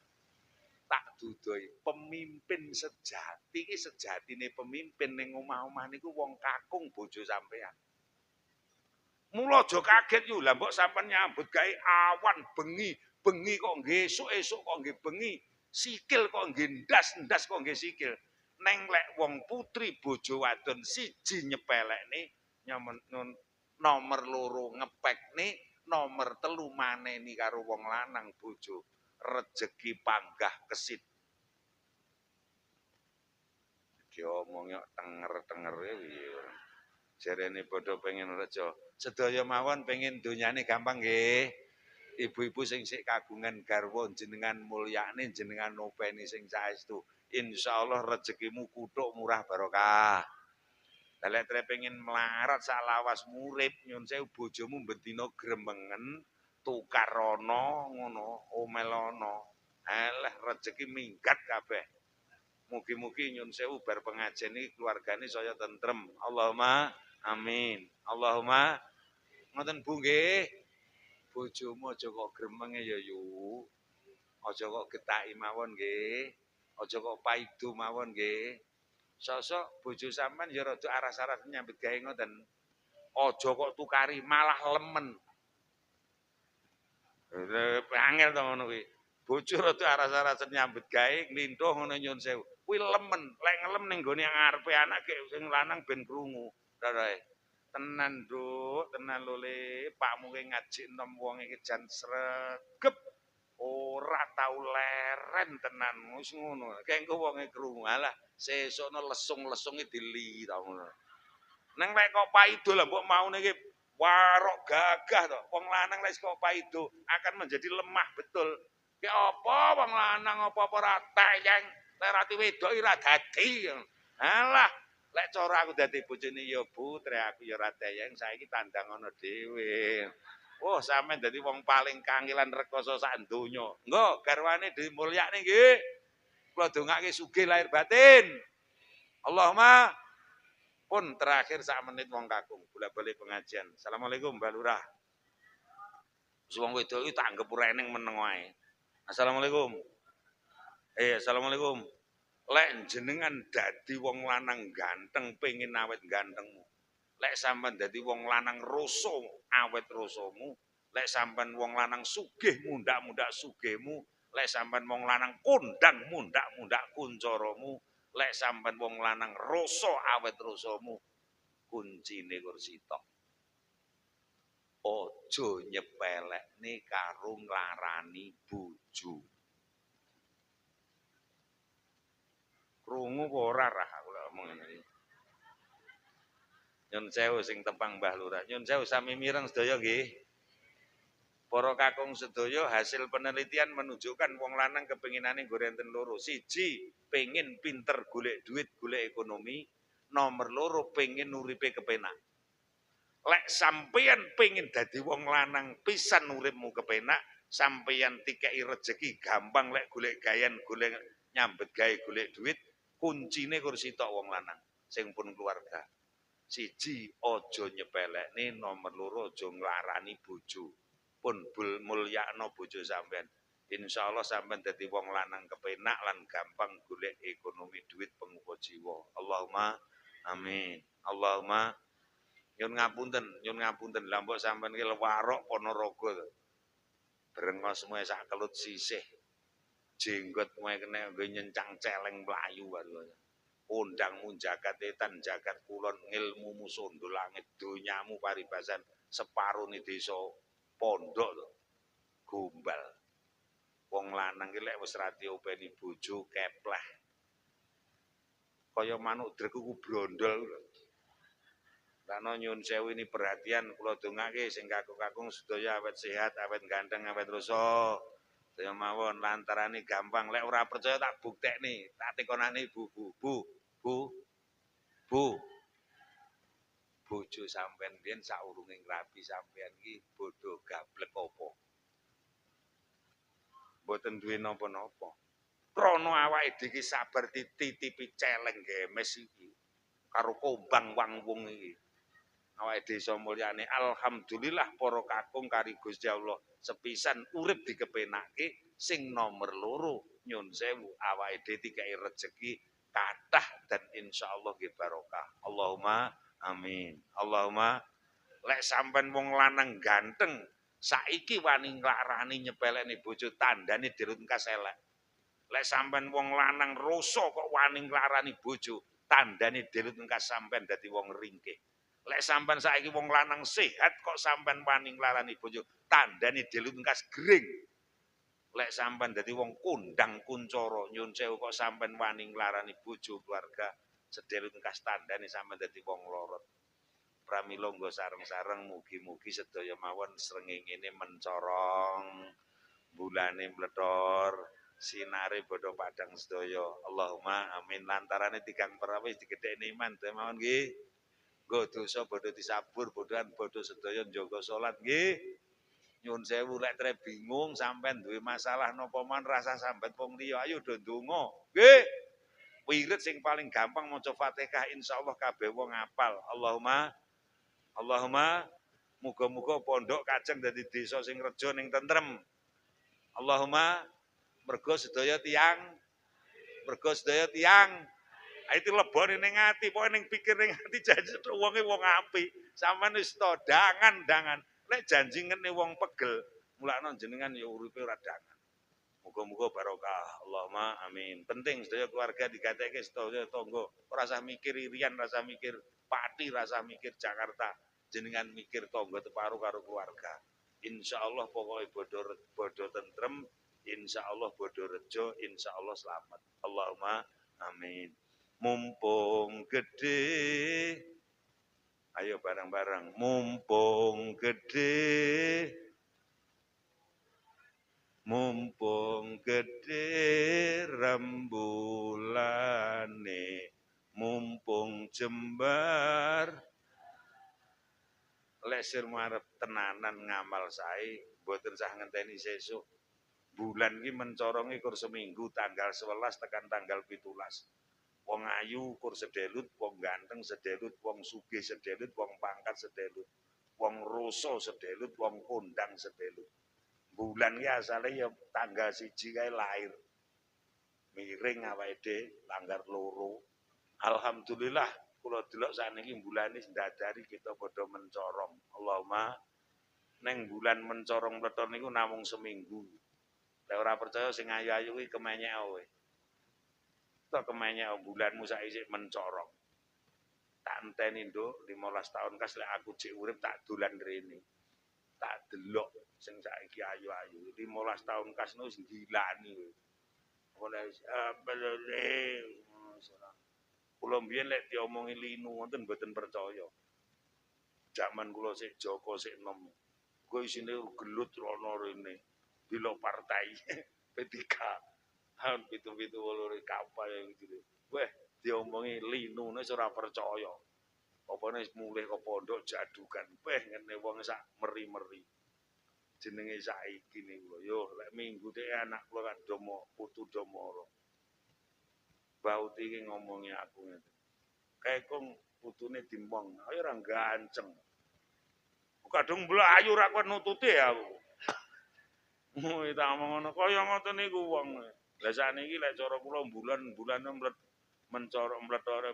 Tak dudohi pemimpin sejati iki sejatine pemimpin ning omah-omah niku wong kakung bojo sampean. Mula aja kaget yo lah mbok sampean nyambut gawe awan bengi kok nggih esuk kok nggih bengi, sikil kok nggih ndas kok nggih sikil. Neng lek wong putri bojo wadon siji nyepelekne nomor 2 ngepekne, nomor 3 maneni karo wong lanang bojo. Rejeki panggah kesit. Diomongnya tenger-tenger piye. Jarene padha pengen reja. Sedaya mawon pengen donyane gampang nggih. Ibu-ibu sing sik kagungan garwa jenengan mulyane jenengan nopeni sing saestu. Insyaallah rezekimu kuthuk murah barokah. Lah lek pengen melarat sak lawas murip nyun sewu bojomu bendina gremengen tukar rono ngono omelono. Alah rezeki minggat kabeh. Mugi-mugi nyun sewu bar pengajian iki keluargane saya tentrem. Allahumma amin. Allahumma ngoten Bu nggih. Bojomu aja kok gremenge ya yu. Aja kok getaki mawon nggih. Aja kok paido mawon nggih. Sosok bojo sampean ya rada aras-aras nyambut gawe ngoten. Aja kok tukari malah lemen. Angel to ngono kuwi. Bojo rada aras-aras nyambut gawe nglintuh ngono nyun sewu. Kuwi lemen, lek ngelem ning gone ngarepe anak ge sing lanang ben krungu. Rarae. Tenan, Nduk, tenan lho Le. Pakmu ki ngaji enom wong iki jan sregep. Ora tau leren tenan wis ngono. Kengko wonge krungu. Alah, sesukno lesung-lesunge dili ta ngono. Neng lek kok paido lah mbok maune iki warok gagah to. Wong lanang lek kok paido akan menjadi lemah betul. Ki apa wong lanang apa-apa ora tayeng, lek rati wedok ora dadi. Alah, lek cara aku dadi bojone ya putre aku ya ora tayeng saiki tandang ngono dhewe. Oh, sampean dadi wong paling kangelan rekoso sak donya. Nggo, garwane dimulyakne nggih. Kula dongake sugih lahir batin. Allahumma pun terakhir sak menit wong kakung. Bola-balik pengajian. Assalamualaikum Mbak Lurah. Wong wedok iki tak anggap ora eneng meneng wae. Assalamualaikum. Assalamualaikum. Lek jenengan dadi wong lanang ganteng pengin awet gantengmu. Lek sampean dadi wong lanang rasa awet rasamu, lek sampean wong lanang sugih mundak-mundak sugihmu, lek sampean wong lanang kondang mundak-mundak kuncaramu, lek sampean wong lanang rasa awet rasamu, kuncine kursi tok. Aja nyepelekne karo nglarani bojo. Krungu ora rah aku ngomong ngene. Nyun sewu sing tepang Mbah Lurah. Nyun sewu sami mireng sedaya nggih. Para kakung sedaya, hasil penelitian menunjukkan wong lanang kepinginane nggo enten loro. Siji, pengin pinter golek duit, golek ekonomi. Nomor loro, pengin uripe kepenak. Lek sampeyan pengin dadi wong lanang pisan uripmu kepenak, sampeyan tikeki rejeki gampang lek golek gayan, golek nyambet gawe golek duit, kuncine kursi tok wong lanang sing pun keluarga. Siji, aja nyepelekne, nomor loro aja nglarani bojo. Pun mulyakno bojo sampean. Insyaallah sampean dadi wong lanang kepenak lan gampang golek ekonomi duit pengupa jiwa. Allahumma amin. Allahumma nyun ngapunten lha mbok sampean ki warok Ponorogo to. Brengos moe sak kelut sisih. Jenggot moe kena nggo nyencang celeng mlayu wae. Undangmu jagat etan jagat kulon, ngilmumu sondo langit, donyamu paribasan separuh ni desa pondok to. Gombal. Wong lanang ki lek wis ra diopeni bojo kepleh. Kaya manuk drek ku brondol. Karena nyun sewu ini perhatian, kula dongake sing kakung-kakung sedaya awet sehat, awet ganteng, awet rasa. Sedaya mawon lantarane gampang. Lek ora percaya tak buktekne, tak tekonane Bu. Bojo sampean biyen saurunge ngrabi sampean ki bodho gablek apa? Mboten duwe napa-napa. Krana awake dhewe iki sabar dititipi celeng gemes iki karo kombang wangwung iki. Awake dhewe iso mulyane alhamdulillah para kakung kari Gusti Allah sepisan urip dikepenake sing nomor loro nyun sewu awake dhewe dikai rejeki kathah dan insyaallah nggih barokah. Allahumma amin. Allahumma lek sampean wong lanang ganteng saiki wani nglarani nyepelekne bojo tandane dirut engkas elek. Lek sampean wong lanang roso kok wani nglarani bojo tandane dirut engkas sampean dadi wong ringkih. Lek sampean saiki wong lanang sehat kok sampean wani nglarani bojo, tandane delut engkas gering. Lek sampean dadi wong kondang kuncara nyun sewu kok sampean wani nglarani bojo keluarga, sedelut engkas tandane sampean dadi wong lorot. Pramila nggo sareng-sareng mugi-mugi sedaya mawon srengenge mencorong, bulane mlethor, sinare bodho padang sedaya. Allahumma amin. Lantarane tigang perawis digedhekne iman mawon nggih. Nggo dosa bodho disabur, bodho sedaya njaga salat nggih. Nyun sewu lek tre bingung sampean duwe masalah napa man rasa sambat wong liya, ayo do ndonga. Nggih. Wirid sing paling gampang maca Fatihah insyaallah kabeh wong apal. Allahumma muga-muga pondok kajeng dadi desa sing reja ning tentrem. Allahumma mergo sedaya tiyang itu lebone ning ati, pokoke ning pikir ning ati janji wonge wong apik. Sampeyan wis to dangan. Lek janji ngene wong pegel, mulakno jenengan ya uripe ora dangan. Muga-muga barokah. Allahumma amin. Penting sedaya keluarga digatekke sedaya tangga. Ora usah mikir irian, ora usah mikir Pati, ora usah mikir Jakarta. Jenengan mikir tangga teparo karo keluarga. Insyaallah pokoke bodho tentrem, insyaallah bodho rejo, insyaallah selamat. Allahumma amin. Mumpung gede, ayo bareng-bareng. Mumpung gede rembulane, mumpung jembar. Lesir marep tenanan ngamal sae, mboten sah ngenteni sesuk. Bulan iki mencorongi kur seminggu tanggal 11 tekan tanggal 17. Wong ayu kur sedelut, wong ganteng sedelut, wong sugih sedelut, wong pangkat sedelut, wong roso sedelut, wong kondang sedelut. Bulan ki asale ya tanggal 1 kae lahir. Miring awake dhewe tanggal 2. Alhamdulillah kula delok sakniki bulane ndadari kita padha mencorong. Allahumma neng bulan mencorong mlethor niku namung seminggu. Lek ora percaya sing ayu-ayu kuwi kemenyek wae. Tok kemenyek bulanmu saiki mencorong. Tak enteni nduk 15 tahun kas lek aku cek urip tak dolan rene. Tak delok sing saiki ayu-ayu 15 tahun kas wis gilani kowe. Oleh kula mbiyen lek diomongi linu wonten mboten percaya. Zaman kula sik Joko sik enom Gue isine gelut rono rene. Bila partai P3. Tahun 77 kapal yang gitu. Weh, diomongi linune ora percaya. Opone mulih ke pondok jadukan. Weh ngene wong sak meri-meri. Jenenge saiki niku lho. Yo lek minggu dhek anak kula kan domo putu domoro. Bauti iki ngomongi aku ngene. Kae kong putune dimong, ayo ora ganceng. Kadung mlayu ra kuat nututi aku. Tak omong ngono kaya ngoten niku wong. Lah sakniki lek cara kula bulan-bulan mencorok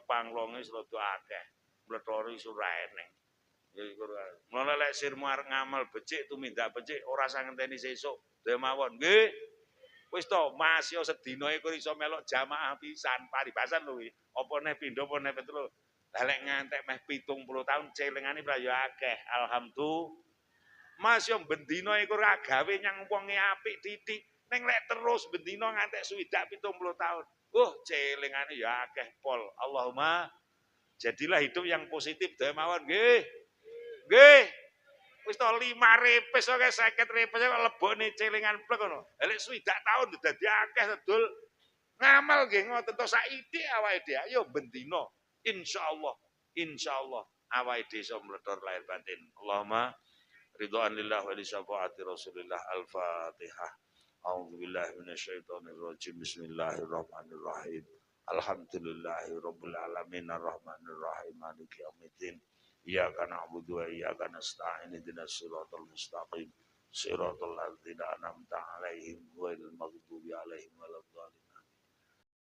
panglonge rada akeh. Mletore iso ra eneng. Ya iku ngono lek sirmu arep ngamal becik tumindak becik ora sang ngenteni sesuk. Dhewe mawon. Nggih. Wis to, Mas yo sedina iku iso melok jamaah pisan paribasan lho iki. Apa neh pindho apa neh petro. Lah lek ngantek meh 70 tahun celengane pra yo akeh. Alhamdulillah. Mas yo bendina iku ora gawe nyang wonge apik titik. Ning lek terus bendina ngantek swidak 70 tahun. Celengane ya akeh pol. Allahumma jadilah hidup yang positif dhewe mawon nggih. Nggih. Wis to 5 repes kok 50 repes kok lebone celengan plek ngono. Lek swidak tahun dadi akeh sedul. Ngamal nggih ngoten to saiki awake dhewe ayo bendina. Insyaallah awake dhewe iso mlethor lahir batin. Allahumma ridwan lillah wa li syafaati Rasulillah al-Fatihah. A'udzubillahi minasyaitonir rajim. Bismillahirrahmanirrahim. Alhamdulillahirabbil alamin arrahmanir rahim maliki yaumiddin. Iyyaka na'budu wa iyyaka nasta'in ihdinas siratal mustaqim. Siratal ladzina an'amta 'alaihim ghairil maghdubi 'alaihim waladdallin.